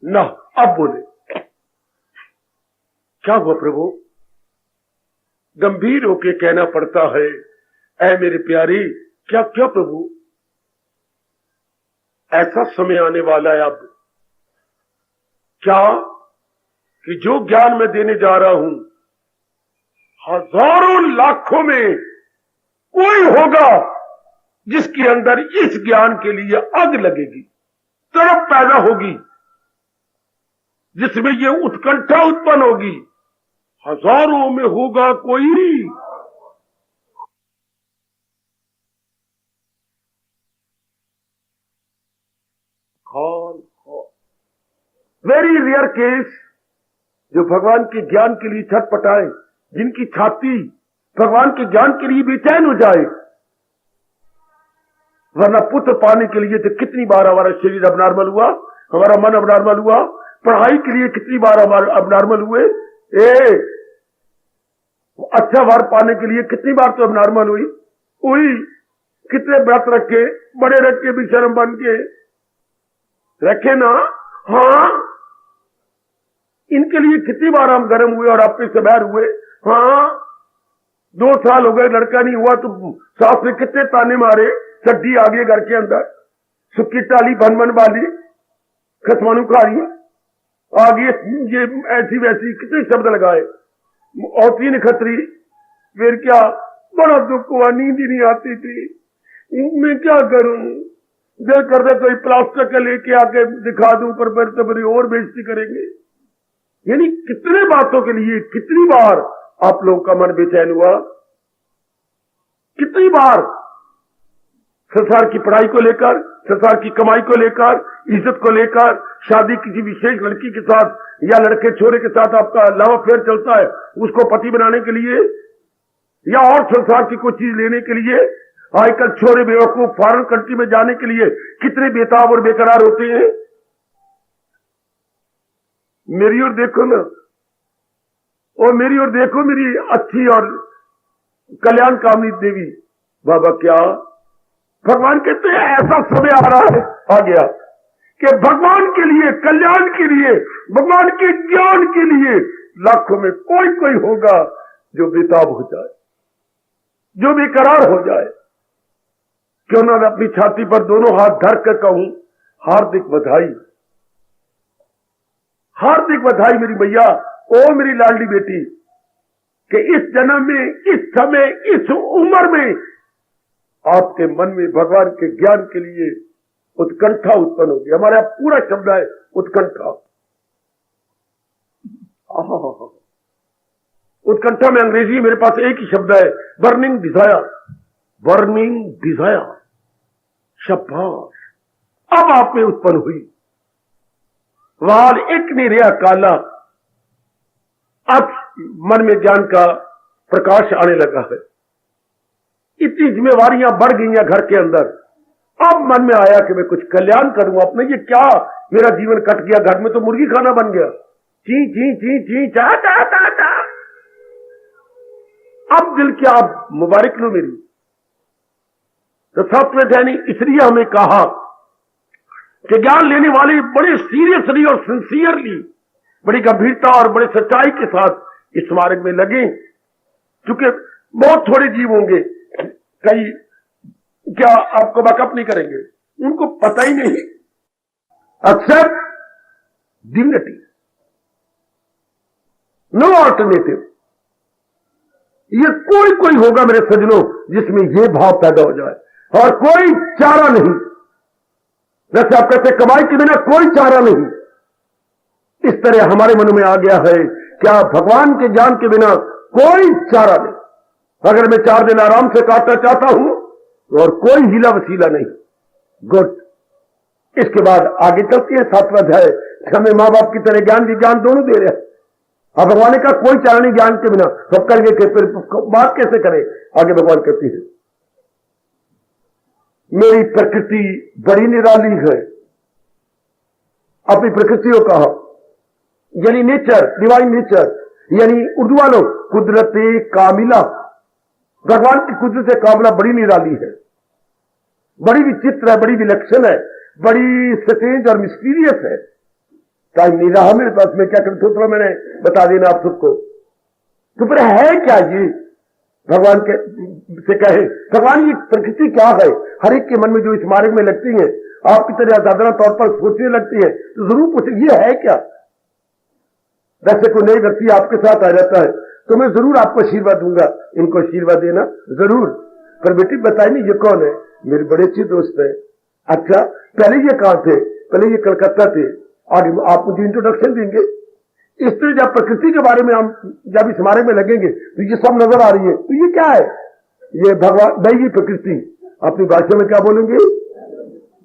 [SPEAKER 2] ना। अब बोले, क्या हुआ प्रभु? गंभीर होके कहना पड़ता है, ऐ मेरे प्यारी, क्या क्या प्रभु? ऐसा समय आने वाला है अब, क्या कि जो ज्ञान मैं देने जा रहा हूं, हजारों लाखों में कोई होगा जिसके अंदर इस ज्ञान के लिए आग लगेगी, तड़प पैदा होगी, जिसमें ये उत्कंठा उत्पन्न होगी। हजारों में होगा कोई। वेरी रेयर केस जो भगवान के ज्ञान के लिए छटपटाए, जिनकी छाती भगवान के ज्ञान के लिए बेचैन हो जाए। वरना पुत्र पाने के लिए तो कितनी बार हमारा शरीर अबनॉर्मल हुआ, हमारा मन अबनॉर्मल हुआ, पढ़ाई के लिए कितनी बार हमारे अबनॉर्मल हुए, अच्छा वार पाने के लिए कितनी बार तो अबनॉर्मल हुई। कितने व्रत रखे, बड़े रखे भी शर्म बन के रखे ना। हाँ, इनके लिए कितनी बार हम गर्म हुए और आपके से बैर हुए। हाँ, 2 साल हो गए लड़का नहीं हुआ तो सास ने कितने ताने मारे, चड्डी आ गई घर के अंदर, सुक्की टाली भन वाली, खसमानू खारी आ गई, ये ऐसी वैसी कितने शब्द लगाए, और 3 खतरी। फिर क्या, बड़ा दुख हुआ, नींद ही नहीं आती थी, मैं क्या करूं? दिल करता कोई प्लास्टर का लेके आके दिखा दूं, पर फिर तो बड़ी और बेइज्जती करेंगे। यानी कितने बातों के लिए कितनी बार आप लोगों का मन बेचैन हुआ, कितनी बार संसार की पढ़ाई को लेकर, संसार की कमाई को लेकर, इज्जत को लेकर, शादी किसी विशेष लड़की के साथ या लड़के छोरे के साथ आपका लव अफेयर चलता है, उसको पति बनाने के लिए या और संसार की कोई चीज लेने के लिए। आजकल छोरे बेवकूफ फॉरेन कंट्री में जाने के लिए कितने बेताब और बेकरार होते हैं। मेरी ओर देखो ना, और मेरी ओर देखो, मेरी अच्छी और कल्याण कामनी देवी। बाबा क्या भगवान कहते हैं ऐसा समय आ रहा है, आ गया कि भगवान के लिए, कल्याण के लिए, भगवान के ज्ञान के लिए लाखों में कोई कोई होगा जो बेताब हो जाए, जो बेकरार हो जाए। क्यों ना मैं अपनी छाती पर दोनों हाथ धर कर कहूं, हार्दिक बधाई, हार्दिक बधाई मेरी मैया, ओ मेरी लाडली बेटी, कि इस जन्म में, इस समय, इस उम्र में आपके मन में भगवान के ज्ञान के लिए उत्कंठा उत्पन्न होगी। हमारे यहाँ पूरा शब्द है उत्कंठा। उत्कंठा में अंग्रेजी मेरे पास एक ही शब्द है, बर्निंग डिजायर, बर्निंग डिजायर। शाबाश, अब आप में उत्पन्न हुई। वाल एक नहीं रहा काला, अब मन में ज्ञान का प्रकाश आने लगा है। इतनी जिम्मेवारियां बढ़ गई हैं घर के अंदर। अब मन में आया कि मैं कुछ कल्याण करूं अपने। ये क्या मेरा जीवन कट गया, घर में तो मुर्गी खाना बन गया, ची ची ची ची चा चा चा चा। अब दिल की आप मुबारक लो मेरी। तो सत्य ने इसलिए हमें कहा कि ज्ञान लेने वाले बड़े सीरियसली और सिंसियरली, बड़ी गंभीरता और बड़े सच्चाई के साथ इस मार्ग में लगे, क्योंकि बहुत थोड़े जीव होंगे, कई क्या आपको बैकअप नहीं करेंगे, उनको पता ही नहीं। Except dignity, no alternative. ये कोई कोई होगा मेरे सज्जनों जिसमें ये भाव पैदा हो जाए, और कोई चारा नहीं। जैसे आप कहते कमाई के बिना कोई चारा नहीं, इस तरह हमारे मन में आ गया है क्या भगवान के ज्ञान के बिना कोई चारा नहीं। अगर मैं 4 दिन आराम से काटना चाहता हूं और कोई हीला वसीला नहीं। गुड। इसके बाद आगे चलती है 7वां अध्याय। हमें मां बाप की तरह ज्ञान विज्ञान दोनों दे रहे हैं। अब भगवान ने कहा कोई चारा नहीं ज्ञान के बिना, सब करेंगे कि फिर बात कैसे करें। आगे भगवान कहती है मेरी प्रकृति बड़ी निराली है। अपनी प्रकृति को कहा, यानी नेचर, डिवाइन नेचर, यानी उर्दू वालों कुदरत कामिला। भगवान की कुदरत कामिला बड़ी निराली है, बड़ी विचित्र है, बड़ी विलक्षण है, बड़ी स्ट्रेंज और मिस्टीरियस है। टाइम नहीं रहा मेरे पास, मैं क्या करूं, थोड़ा मैंने बता देना आप सबको। तो फिर है क्या ये भगवान के से कहे, भगवान ये प्रकृति क्या है। हर एक के मन में जो इस मार्ग में लगती है, आपकी तरह साधारण तौर पर सोचने लगती है, तो जरूर पूछे ये है क्या। वैसे कोई नई व्यक्ति आपके साथ आ जाता है तो मैं जरूर आपको आशीर्वाद दूंगा, इनको आशीर्वाद देना जरूर। पर बेटी बताइए नहीं ये कौन है। मेरे बड़े अच्छे दोस्त है। अच्छा पहले ये कहां थे, पहले ये कलकत्ता थे, और आप मुझे इंट्रोडक्शन देंगे। इस तरह जब प्रकृति के बारे में हम जब इस बारे में लगेंगे तो ये सब नजर आ रही है। तो ये क्या है, ये भगवान दैवी प्रकृति, अपनी भाषा में क्या बोलेंगे,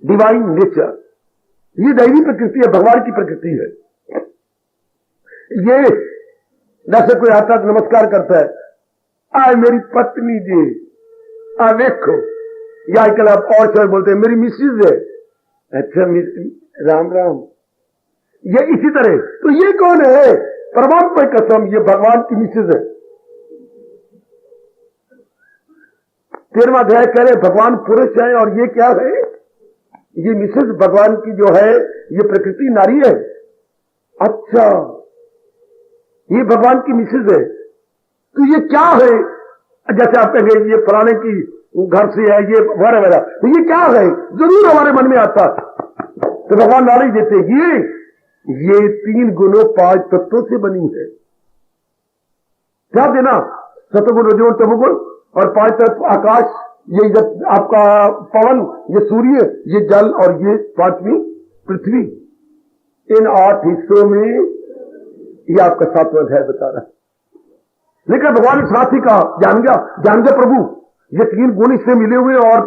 [SPEAKER 2] डिवाइन नेचर। ये दैवी प्रकृति है, भगवान की प्रकृति है। ये जैसे कोई आता है नमस्कार करता है, आए मेरी पत्नी जी, आ देखो, या आजकल आप और शब्द बोलते हैं मेरी मिसेज है। अच्छा राम राम, ये इसी तरह। तो ये कौन है, परमात्मा की कसम ये भगवान की मिसेज है। 13वां अध्याय कह रहे भगवान पुरुष है और ये क्या है, ये मिसेज भगवान की जो है ये प्रकृति नारी है। अच्छा ये भगवान की मिसेज है, तो ये क्या है। जैसे आप कहेंगे ये फलाने की घर से है, ये वगैरह, तो ये क्या है, जरूर हमारे मन में आता। तो भगवान नारी देते ये 3 गुणों 5 तत्वों से बनी है। क्या देना, सतगुण रजोगुण तमोगुण, और 5 तत्व आकाश, ये आपका पवन, ये सूर्य, ये जल, और ये 5वीं पृथ्वी। इन 8 हिस्सों में ये आपका 7वां अध्याय बता रहा है। लेकिन भगवान ने साथ ही कहा जान गया प्रभु, ये 3 गुण इससे मिले हुए और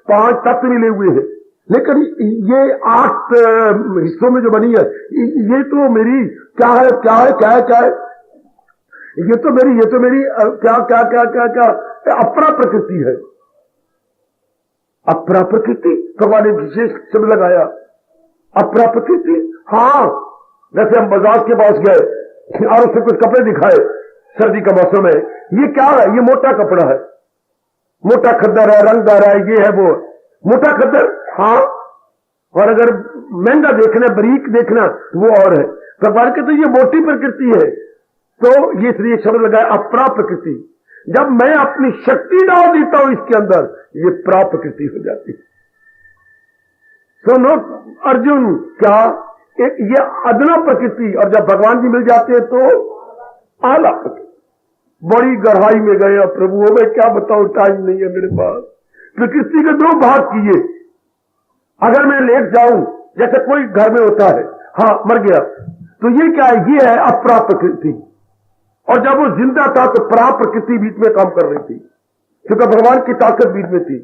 [SPEAKER 2] 5 तत्व मिले हुए हैं। लेकिन ये 8 हिस्सों में जो बनी है, ये तो मेरी क्या है, क्या है, क्या है, क्या है, ये तो मेरी क्या क्या क्या क्या क्या अपरा प्रकृति है। अपरा प्रकृति, भगवान ने विशेष शब्द लगाया, अपरा प्रकृति। हाँ, जैसे हम बाजार के पास गए और उससे कुछ कपड़े दिखाए सर्दी का मौसम है, ये क्या है, ये मोटा कपड़ा है, मोटा खद्दर है, रंगदार है, ये है वो मोटा खद्दर। हाँ, और अगर महंगा देखना, बारीक देखना तो वो और है। भगवान कहते ये मोटी प्रकृति है, तो ये इसलिए शब्द लगाया अपरा प्रकृति। जब मैं अपनी शक्ति डाल देता हूं इसके अंदर, ये प्रा प्रकृति हो जाती है। सुनो अर्जुन, क्या ये अदना प्रकृति, और जब भगवान जी मिल जाते हैं तो आला प्रकृति। बड़ी गहराई में गए प्रभु, मैं क्या बताऊं, टाइम नहीं है मेरे पास। प्रकृति के दो भाग किए। अगर मैं लेट जाऊं, जैसे कोई घर में होता है, हाँ मर गया, तो ये क्या है, ये है अपरा प्रकृति। और जब वो जिंदा था तो प्रा प्रकृति बीच में काम कर रही थी, क्योंकि भगवान की ताकत बीच में थी।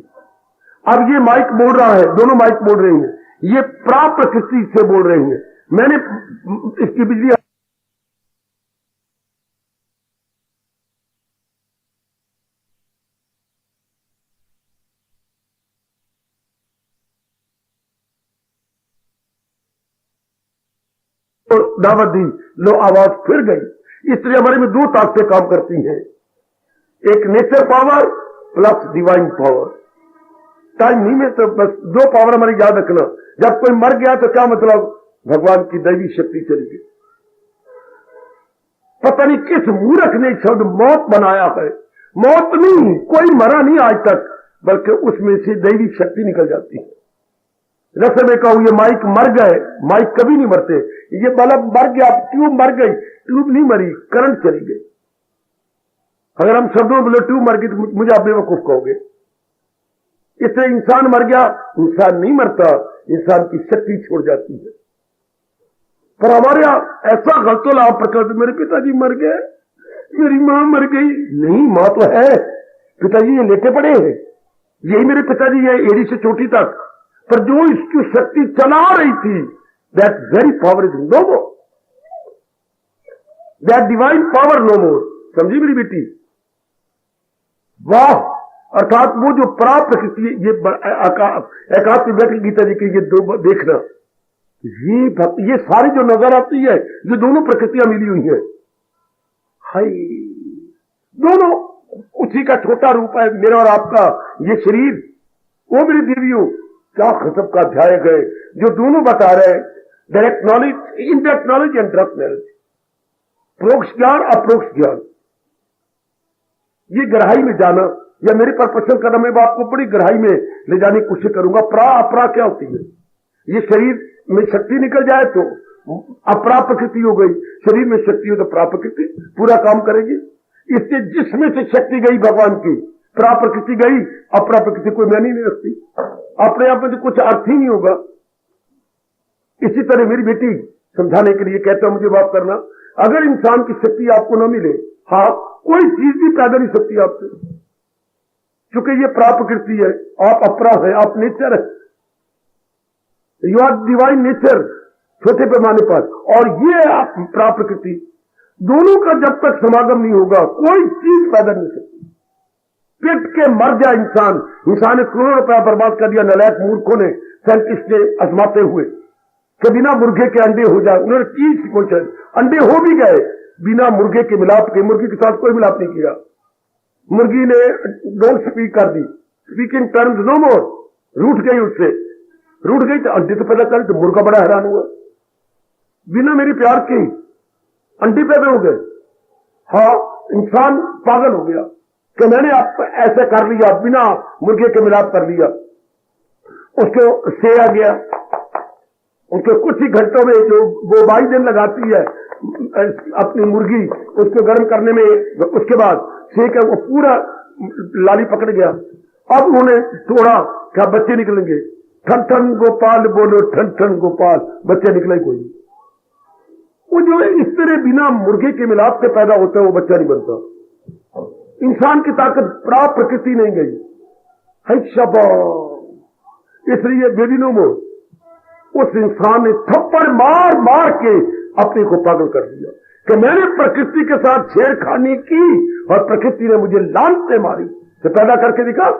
[SPEAKER 2] अब ये माइक बोल रहा है, दोनों माइक बोल रहे हैं, ये प्रा प्रकृति से बोल रहे हैं। मैंने इसकी बिजली दावत दी, लो आवाज फिर गई। इसलिए हमारे में दो ताकतें काम करती हैं, एक nature power plus divine power. Time नहीं में तो बस दो पावर हमारी याद रखना। जब कोई मर गया तो क्या मतलब, भगवान की दैवी शक्ति चली गई। पता नहीं किस मूर्ख ने शब्द मौत बनाया है। मौत नहीं, कोई मरा नहीं आज तक, बल्कि उसमें से दैवी शक्ति निकल जाती है। जैसे मैं कहूं ये माइक मर गए, माइक कभी नहीं मरते। ये बल्ब मर गया, ट्यूब मर गई, ट्यूब नहीं मरी, करंट चली गई। अगर हम शब्दों में बोले ट्यूब मर गई तो मुझे आप बेवकूफ कहोगे। इससे इंसान मर गया, इंसान नहीं मरता, इंसान की शक्ति छोड़ जाती है। पर हमारे यहां ऐसा गलतो लाभ प्रकट, मेरे पिताजी मर गए, मेरी मां मर गई। नहीं, मां तो है, पिताजी ये लेटे पड़े हैं, यही मेरे पिताजी है एड़ी से चोटी तक। पर जो इसकी शक्ति चला रही थी, that very power is no more, that divine power no more. समझी मेरी बेटी? वाह! अर्थात वो जो परा प्रकृति, ये एकात्म व्यक्ति गीता जी की ये दो देखना, ये सारी जो नजर आती है, ये दोनों प्रकृतियां मिली हुई है। हाय, दोनों उसी का छोटा रूप है, मेरा और आपका ये शरीर। वो मेरी देवियों, क्या खसब का अध्याय है जो दोनों बता रहे हैं, direct knowledge, indirect knowledge and direct knowledge, प्रोक्ष ज्ञान अप्रोक्ष ज्ञान। ये गहराई में जाना, या मेरे पर प्रश्न करना, मैं आपको बड़ी गहराई में ले जाने की कोशिश करूंगा। प्रा अपरा क्या होती है? ये शरीर में शक्ति निकल जाए तो अपरा प्रकृति हो गई, शरीर में शक्ति हो तो प्रा प्रकृति पूरा काम करेगी। इससे जिसमें से शक्ति गई भगवान की, प्रा प्रकृति गई, अपरा प्रकृति कोई मायने नहीं रखती, अपने आप में तो कुछ अर्थ ही नहीं होगा। इसी तरह मेरी बेटी समझाने के लिए कहता हूं, मुझे माफ करना, अगर इंसान की शक्ति आपको न मिले, हाँ कोई चीज भी पैदा नहीं सकती आपसे, क्योंकि ये प्रा प्रकृति है, आप अपरा है, आप नेचर है, यू आर डिवाइन नेचर छोटे पैमाने पर, और ये आप प्रा प्रकृति, दोनों का जब तक समागम नहीं होगा कोई चीज पैदा नहीं सकती। पिट के मर जाए इंसान, इंसान ने करोड़ों रुपया बर्बाद कर दिया नलायक मूर्खों ने, साइंटिस्ट ने आजमाते हुए कि बिना मुर्गे के अंडे हो जाए। उन्होंने चीज की कोशिश, अंडे हो भी गए बिना मुर्गे के मिलाप के, मुर्गी के साथ कोई मिलाप नहीं किया। मुर्गी ने डोंट स्पीक कर दी, स्पीकिंग टर्म्स नो मोर, रूठ गई, उससे रूठ गई तो अंडे तो पैदा कर, तो मुर्गा बड़ा हैरान हुआ, बिना मेरे प्यार के अंडे पैदा हो गए। हाँ, इंसान पागल हो गया कि मैंने आप ऐसा कर लिया, बिना मुर्गे के मिलाप कर लिया। उसको से आ गया, उसके कुछ ही घंटों में जो वो 22 दिन लगाती है अपनी मुर्गी उसको गर्म करने में, उसके बाद सेक वो पूरा लाली पकड़ गया। अब उन्होंने तोड़ा, क्या बच्चे निकलेंगे? ठन ठन गोपाल बोलो, ठन ठन गोपाल, बच्चे निकले कोई। वो जो इस तरह बिना मुर्गे के मिलाप से पैदा होता है वो बच्चा नहीं बनता। इंसान की ताकत प्रा प्रकृति नहीं गई है, शाबाश। इसलिए बेबी नोमो, उस इंसान ने थप्पड़ मार मार के अपने को पागल कर दिया कि मैंने प्रकृति के साथ छेड़खानी की और प्रकृति ने मुझे लानतें मारी। तो पैदा करके दिखा,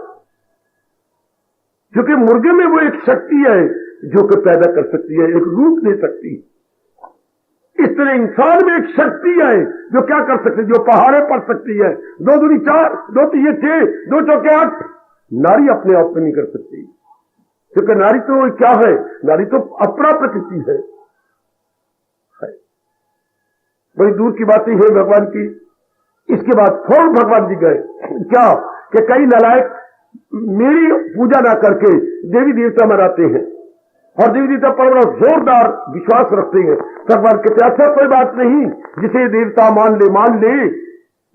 [SPEAKER 2] क्योंकि मुर्गे में वो एक शक्ति है जो कि पैदा कर सकती है, एक रूप दे सकती है। इस तरह इंसान में एक शक्ति है जो क्या कर सकती है, जो पहाड़े पड़ सकती है। 2 दूनी 4, 2 तीन 6, 2 चौके 8। नारी अपने आप में नहीं कर सकती, क्योंकि नारी तो क्या है, नारी तो अपना प्रकृति है। बड़ी दूर की बातें है भगवान की। इसके बाद फौरन भगवान जी गए, क्या कि कई नालायक मेरी पूजा ना करके देवी देवता मनाते हैं और देवी देवता पर बड़ा जोरदार विश्वास रखते हैं। भगवान कहते ऐसा कोई बात नहीं, जिसे देवता मान ले।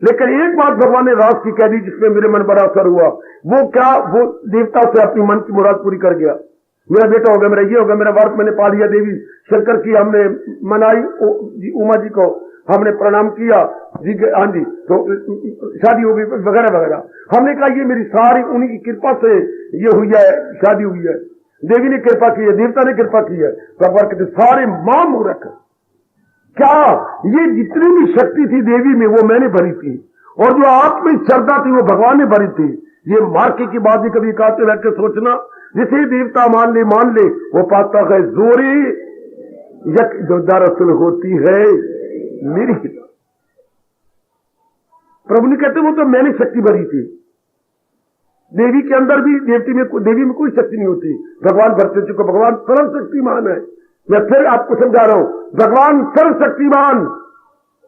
[SPEAKER 2] लेकिन एक बात भगवान ने रास की कह दी जिसमें मेरे मन बड़ा असर हुआ। वो क्या, वो देवता से अपनी मन की मुराद पूरी कर गया। मेरा बेटा हो गया, मेरा ये हो गया, मेरा व्रत मैंने पा लिया, देवी शंकर की हमने मनाई, उमा जी को हमने प्रणाम किया जी, हाँ जी, तो शादी हो गई वगैरह वगैरह। हमने कहा ये मेरी सारी उन्हीं की कृपा से ये हुई है, शादी हुई है, देवी ने कृपा की है, देवता ने कृपा की है। भगवान कहते सारे मां मूर्ख, क्या ये जितनी भी शक्ति थी देवी में वो मैंने भरी थी, और जो आप में श्रद्धा थी वो भगवान ने भरी थी। ये मार्के की बात भी कभी कहते रह के सोचना, जिसे देवता मान ले वो पाता है जोरे यक जो दरअसल होती है मेरी हिता। प्रभु ने कहते वो तो मैंने शक्ति भरी थी। देवी के अंदर भी देवी में कोई शक्ति नहीं होती, भगवान भरते चुके। भगवान सर्वशक्तिमान है। मैं फिर आपको समझा रहा हूं, भगवान सर्वशक्तिमान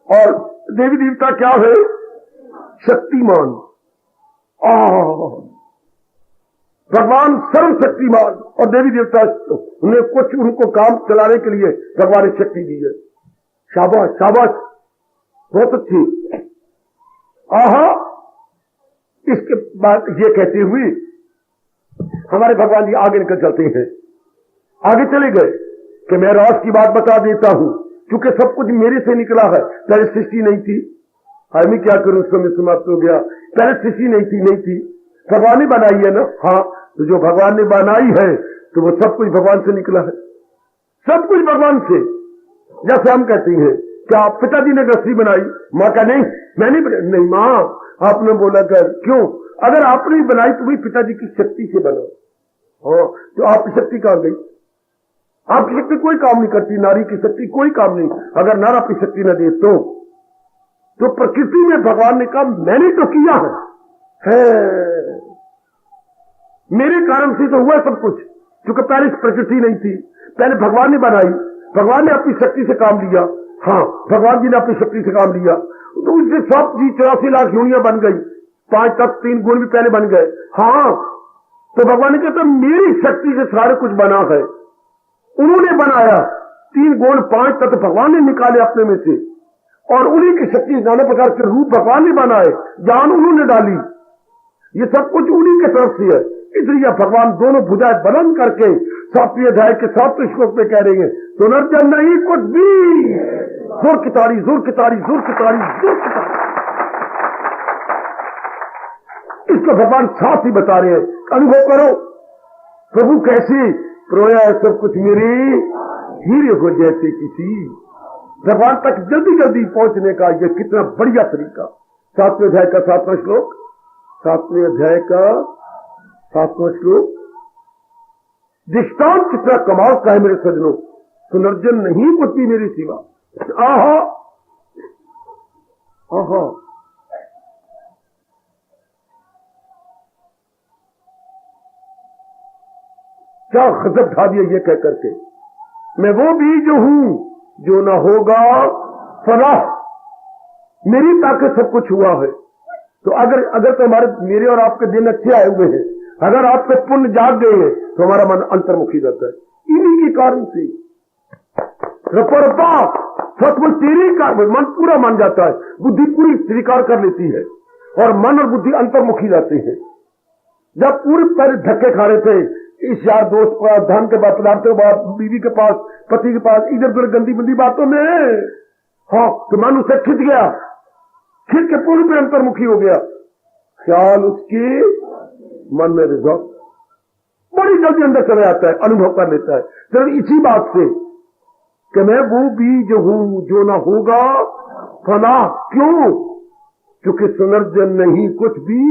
[SPEAKER 2] और देवी देवता क्या है, शक्तिमान। भगवान सर्वशक्तिमान और देवी देवता उन्हें कुछ उनको काम चलाने के लिए भगवान ने शक्ति दी है। शाबाश शाबाश, बहुत अच्छी। इसके बाद ये कहते हुए हमारे भगवान जी आगे निकल चलते हैं। आगे चले गए कि मैं राज की बात बता देता हूं, क्योंकि सब कुछ मेरे से निकला है। पहले सृष्टि नहीं थी, मैं क्या करूं, समय समाप्त हो गया। पहले सृष्टि नहीं थी, भगवान ने बनाई है ना। हाँ, तो जो भगवान ने बनाई है तो वो सब कुछ भगवान से निकला है, सब कुछ भगवान से। जैसे हम कहते हैं क्या पिताजी ने रस्सी बनाई, मां का नहीं मैंने नहीं, मां आपने बोला कर, क्यों? अगर आपने बनाई तो वही पिताजी की शक्ति से बना। हाँ, तो आपकी शक्ति कहां गई? आपकी शक्ति कोई काम नहीं करती, नारी की शक्ति कोई काम नहीं। अगर नारा अपनी शक्ति न दे तो प्रकृति में भगवान ने कहा मैंने तो किया है, मेरे कारण से तो हुआ सब कुछ, क्योंकि पहले प्रकृति नहीं थी, पहले भगवान ने बनाई, भगवान ने अपनी शक्ति से काम लिया। हाँ, भगवान जी ने अपनी शक्ति से काम लिया तो उससे सब जी 84 लाख योनियां बन गई, 5 तत्व 3 गुण भी पहले बन गए। हाँ, तो भगवान ने कहता मेरी शक्ति से सारे कुछ बना है, उन्होंने बनाया। 3 गुण 5 तत्व भगवान ने निकाले अपने में से, और उन्हीं की शक्ति नाना प्रकार के रूप भगवान ने बनाए, जान उन्होंने डाली। ये सब कुछ उन्हीं के तरफ से है। इसलिए भगवान दोनों भुजाएं बुलंद करके 7वें अध्याय के 7वें श्लोक में कह रही है, सुनर्जन नहीं कुछ भी, जोर की ताड़ी, जोर की ताड़ी, जोर की ताड़ी, जोर की ताड़ी। इसको भगवान साथ ही बता रहे हैं, अनुभव करो प्रभु कैसे प्रोया है सब कुछ मेरे हीरे को जैसे किसी। भगवान तक जल्दी जल्दी पहुंचने का यह कितना बढ़िया तरीका। 7वें अध्याय का 7वां श्लोक, 7वें अध्याय का 7वां श्लोक, दृष्टांत कितना कमाल का है मेरे सज्जनों। सुनर्जन नहीं कुछ भी मेरी सिवा। आहा आहा, क्या गजब ढा दिया ये कह करके, मैं वो बीज हूं जो न होगा फलाह, मेरी ताकत सब कुछ हुआ है। तो अगर तो हमारे मेरे और आपके दिन अच्छे आए हुए हैं, अगर आपके पुण्य जाग गए हैं तो हमारा मन अंतर्मुखी रहता है, इन्हीं के कारण से। सचमुच तेरे कारण मन पूरा मान जाता है, बुद्धि पूरी स्वीकार कर लेती है और मन और बुद्धि अंतर्मुखी रहते हैं। जब पूरे पहले धक्के खा रहे थे इस यार दोस्त के पास, धन के पास, पदार्थों के पास, बीवी के पास, पति के पास, इधर उधर गंदी बंदी बातों में, हाँ, तो मन उसे खिंच गया, खिंच के पूरी पे अंतर्मुखी हो गया। ख्याल उसके मन में रिजॉ बड़ी जल्दी अंदर चला जाता है, अनुभव कर लेता है। सिर्फ इसी बात से कि मैं वो बीज हूं जो ना होगा फना। क्यों? क्योंकि सुनर्जन नहीं कुछ भी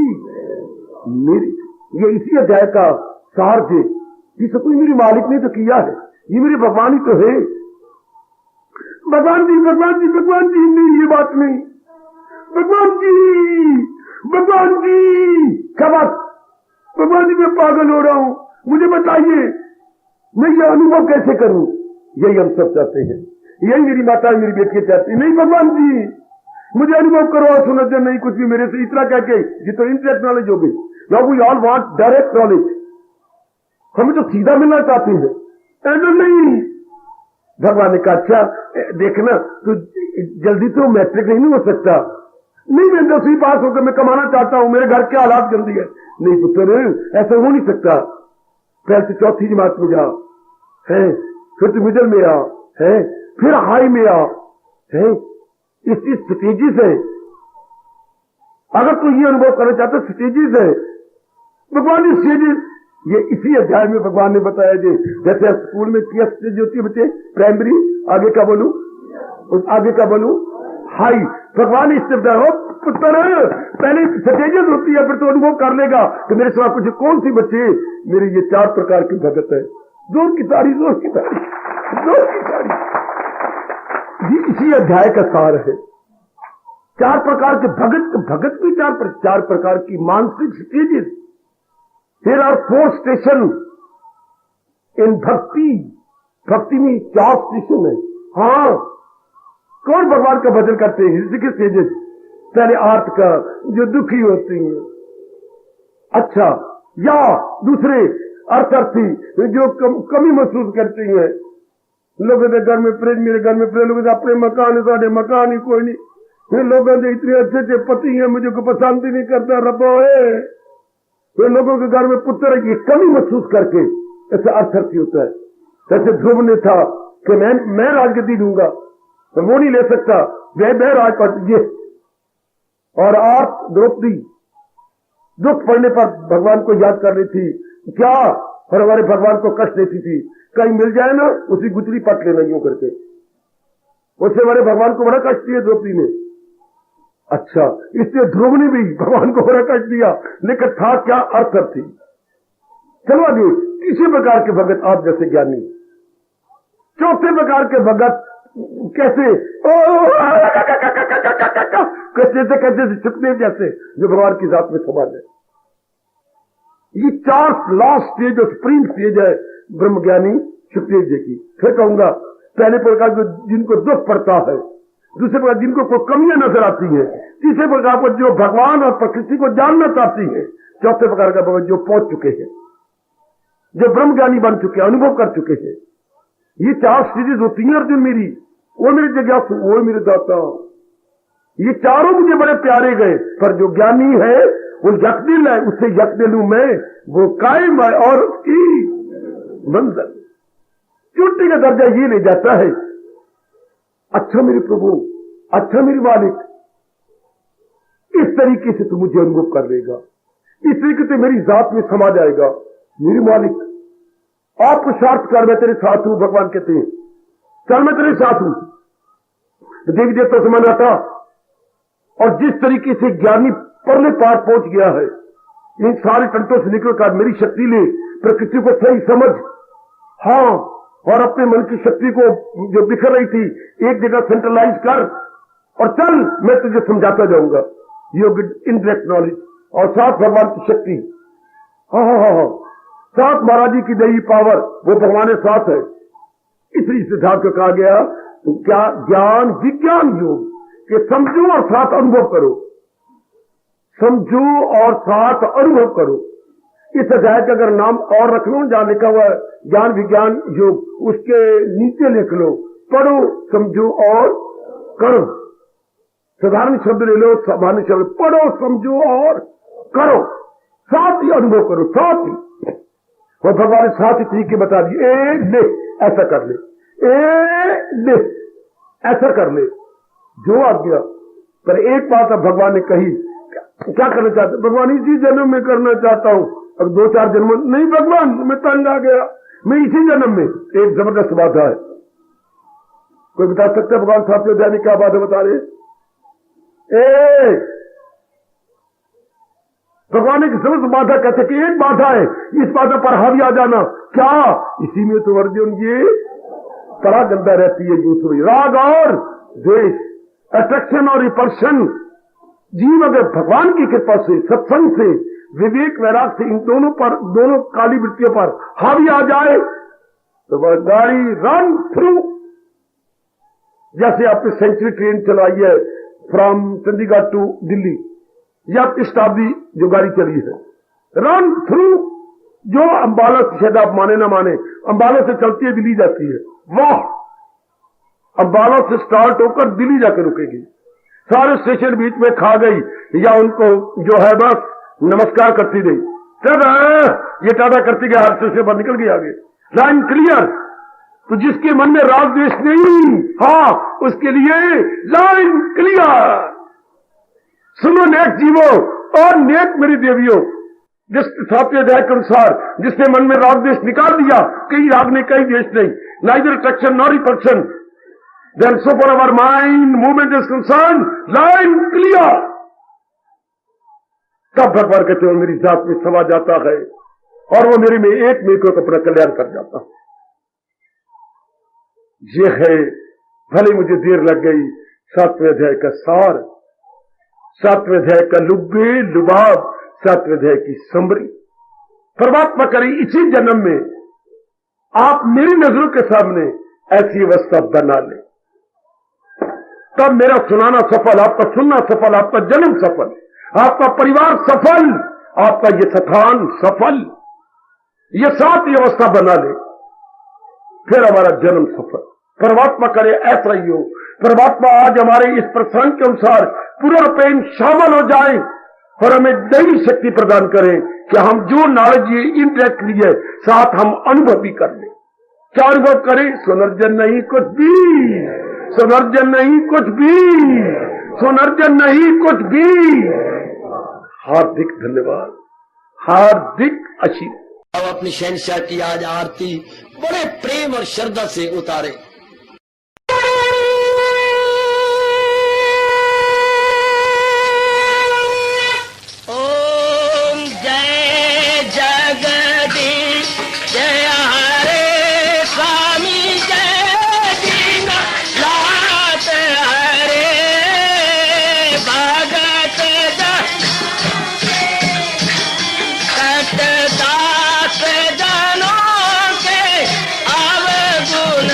[SPEAKER 2] मेरी। ये इसी अध्याय का सार है। इसे कोई मेरी मालिक ने तो किया है, ये मेरे भगवान ही तो है। भगवान जी भगवान जी भगवान जी, नहीं ये बात नहीं, भगवान जी भगवान जी, क्या बात? भगवान जी मैं पागल हो रहा हूं, मुझे बताइए मैं ये अनुभव कैसे करूं? यही हम सब चाहते हैं, यही मेरी माता मेरी बेटी चाहती। नहीं भगवान जी मुझे अनुभव करो और सुनो जो नहीं कुछ भी मेरे से इतना क्या के ये तो इंटरेक्ट नॉलेज हो गई। Now we all want direct knowledge, हमें तो सीधा मिलना चाहते हैं। ऐसा नहीं, भगवान ने कहा अच्छा देखना तो जल्दी तो मैट्रिक नहीं हो सकता। नहीं मैं 10वीं पास होकर मैं कमाना चाहता हूं, मेरे घर के हालात गंदी है। नहीं पुत्र ऐसा हो नहीं सकता, पहले तो 4वीं जमात में जा है, फिर तो मिडिल में आ है, फिर हाई में आ है। इसकी स्टेजेस है, अगर तू ये अनुभव करना चाहता स्टेजेस है। भगवान ने स्टेजेस ये इसी अध्याय में भगवान ने बताया जी, जैसे स्कूल में 3 स्टेज होती है बच्चे, प्राइमरी, आगे का बोलूं, आगे का बोलूं हाई। भगवान ने इससे बताया पुत्र पहले स्टेजेस होती है, फिर तो अनुभव कर लेगा कि मेरे सिवा कुछ कौन सी बच्चे। मेरे ये 4 प्रकार की भगत है। जोर की तारी, जोर की तारी, जोर की तारी। ये इसी अध्याय का सार है। 4 प्रकार के भगत, भगत भी 4 प्रकार की मानसिक स्टेजेस। There are 4 स्टेशन इन भक्ति। भक्ति में 4 स्टेशन है। हाँ, कौन भगवान का भजन करते हैं? इसके स्टेजेस, पहले आर्थ का जो दुखी होती है, अच्छा, या दूसरे अर्थार्थी जो कमी महसूस करती है। लोगों के घर में फ्रिज, मेरे घर में फ्रिज, लोगों के अपने मकान है, साढ़े मकान ही कोई नहीं। लोगों के इतने अच्छे पति हैं, मुझे को पसंद ही नहीं करता रबो है। तो लोगों के घर में पुत्र ये कमी महसूस करके ऐसा अर्थार्थी होता है। जैसे ध्रुव ने था कि मैं राजगद्दी दूंगा, तो वो नहीं ले सकता, मैं राजपाट ये। और आप द्रौपदी दुख पड़ने पर भगवान को याद कर रही थी क्या, और हमारे भगवान को कष्ट देती थी, कहीं मिल जाए ना उसी गुजरी पट लेना यूं करके। उससे हमारे भगवान को बड़ा कष्ट दिया द्रौपदी ने। अच्छा, इसलिए ध्रुव ने भी भगवान को बड़ा कष्ट दिया, लेकिन था क्या अर्थ थी। चलो आगे, तीसरे प्रकार के भगत आप जैसे ज्ञानी। चौथे प्रकार के भगत कैसे कैसे छुपने जैसे जो भगवान की जात में समान है। ये 4 लास्ट स्टेज और सुप्रीम स्टेज है ब्रह्मज्ञानी सुखदेव जी की। फिर कहूंगा पहले प्रकार जो जिनको दुख पड़ता है, दूसरे प्रकार जिनको कोई कमियां नजर आती है, तीसरे प्रकार पर जो भगवान और प्रकृति को जानना चाहती है, चौथे प्रकार का भगवान जो पहुंच चुके हैं, जो ब्रह्मज्ञानी बन चुके हैं, अनुभव कर चुके हैं। ये 4 स्टेजेस होती हैं अर्जुन मेरी, वो मेरे जिज्ञासु, वो मेरे दाता। ये चारों मुझे बड़े प्यारे गए, पर जो ज्ञानी है वो यकदिल है, उससे यकदिल हूं मैं, वो कायम है और उसकी मंजिल चोटी का दर्जा ये ले जाता है। अच्छा मेरे प्रभु, अच्छा मेरे मालिक, इस तरीके से तू मुझे अनुभव कर लेगा, इस तरीके से मेरी जात में समा जाएगा। मेरे मालिक आप पुरुषार्थ कर, मैं तेरे साथ हूं। भगवान कहते हैं चल मैं तेरे साथ हूं। देवी देवता समान आता, और जिस तरीके से ज्ञानी परले पार पहुंच गया है, इन सारे तंत्रों से निकलकर मेरी शक्ति ले प्रकृति को सही समझ, हाँ, और अपने मन की शक्ति को जो बिखर रही थी एक जगह सेंट्रलाइज कर, और चल मैं तुझे समझाता जाऊंगा। योग इनडायरेक्ट नॉलेज और साथ भगवान की शक्ति, हाँ हाँ हाँ हाँ, साथ महाराज जी की दैवी पावर, वो भगवान के साथ है। इसलिए सिद्धार्थ को कहा गया तो क्या ज्ञान विज्ञान योग कि समझो और साथ अनुभव करो, समझो और साथ अनुभव करो। इस अध्याय का अगर नाम और रख लो, जहां लिखा हुआ है ज्ञान विज्ञान योग, उसके नीचे लिख लो पढ़ो समझो और करो। साधारण शब्द ले लो, सामान्य शब्द, पढ़ो समझो और करो, साथ ही अनुभव करो, साथ ही। और भगवान ने साथ ही तरीके बता दिए, ए ले ऐसा कर ले, ए ले ऐसा कर ले, जो आ गया। पर एक बात अब भगवान ने कही, क्या करना चाहते? भगवान इसी जन्म में करना चाहता हूं। अब 2-4 जन्म नहीं भगवान, मैं तंग आ गया, मैं इसी जन्म में। एक जबरदस्त बाधा है, कोई बता सकता है भगवान साथ में क्या बात है? बता रहे भगवान एक जबरदस्त बाधा कहते कि एक बाधा है, इस बाधा पर हावी आ जाना। क्या? इसी में तो अर्जुन ये परागंधा रहती है, दूसरी राग और द्वेष, अट्रैक्शन और रिपल्शन। जीव अगर भगवान की कृपा से, सत्संग से विवेक वैराग से इन दोनों काली वृत्तियों पर हावी आ जाए तो वह गाड़ी रन थ्रू, जैसे आपने सेंचुरी ट्रेन चलाई है फ्रॉम चंडीगढ़ टू दिल्ली, या शताब्दी जो गाड़ी चली है, रन थ्रू, जो अंबाला से, शायद आप माने ना माने, अंबाला से चलती है दिल्ली जाती है, वह अंबाला से स्टार्ट होकर दिल्ली जाकर रुकेगी, सारे स्टेशन बीच में खा गई या उनको जो है बस नमस्कार करती गई, तब ये टाटा करती गई, हर स्टेशन पर निकल गई आगे, लाइन क्लियर। तो जिसके मन में राग द्वेष नहीं, हाँ, उसके लिए लाइन क्लियर। सुनो नेक जीवो और नेक मेरी देवियों, जिस 7वें अध्याय के अनुसार जिसने मन में राग द्वेष निकाल दिया, कहीं राग नहीं कहीं द्वेष नहीं, neither attraction nor repulsion, then so far our mind movement is concern, line clear. तब भगवान कहते हो मेरी जात में समा जाता है और वो मेरे में एक मेरे को अपना कल्याण कर जाता है। ये है, भले मुझे देर लग गई, 7वें अध्याय का सार, 7वें अध्याय का लुब्बे लुबाब, 7वें अध्याय की समरी। परमात्मा करे इसी जन्म में आप मेरी नजरों के सामने ऐसी अवस्था बना ले, तब मेरा सुनाना सफल, आपका सुनना सफल, आपका जन्म सफल, आपका परिवार सफल, आपका ये स्थान सफल, ये 7 अवस्था बना ले, फिर हमारा जन्म सफल। परमात्मा करे ऐसा ही हो। परमात्मा आज हमारे इस प्रसंग के अनुसार पूरा प्रेम शामिल हो जाए और हमें दैवी शक्ति प्रदान करें कि हम जो नॉलेज ये इंटरेक्ट लिए साथ हम अनुभव भी कर लें। क्या अनुभव करें? सुनर्जन नहीं कुछ भी, सुनर्जन नहीं कुछ भी, सुनर्जन नहीं कुछ भी। हार्दिक धन्यवाद, हार्दिक आशीर्वाद।
[SPEAKER 1] अब अपनी शहंशाह की आज आरती बड़े प्रेम और श्रद्धा से उतारे।
[SPEAKER 3] ओम जय जगदीश जय हरे स्वामी जय दीनानाथ हरे भगत दास जनों के अवगुण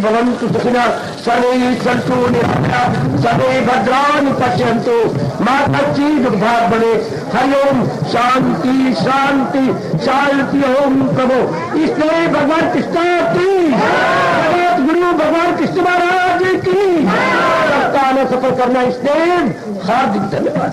[SPEAKER 1] भवन्तु सुखिनः सर्वे सन्तु निरामयाः सर्वे भद्राणि पश्यन्तु मा कश्चित् दुःखात् भवेत्। हरि ओम शांति शांति शांति। ओम प्रभु इसलिए भगवान कृष्ण की जगत गुरु भगवान कृष्ण महाराज की सफल करना इसलिए हार्दिक धन्यवाद।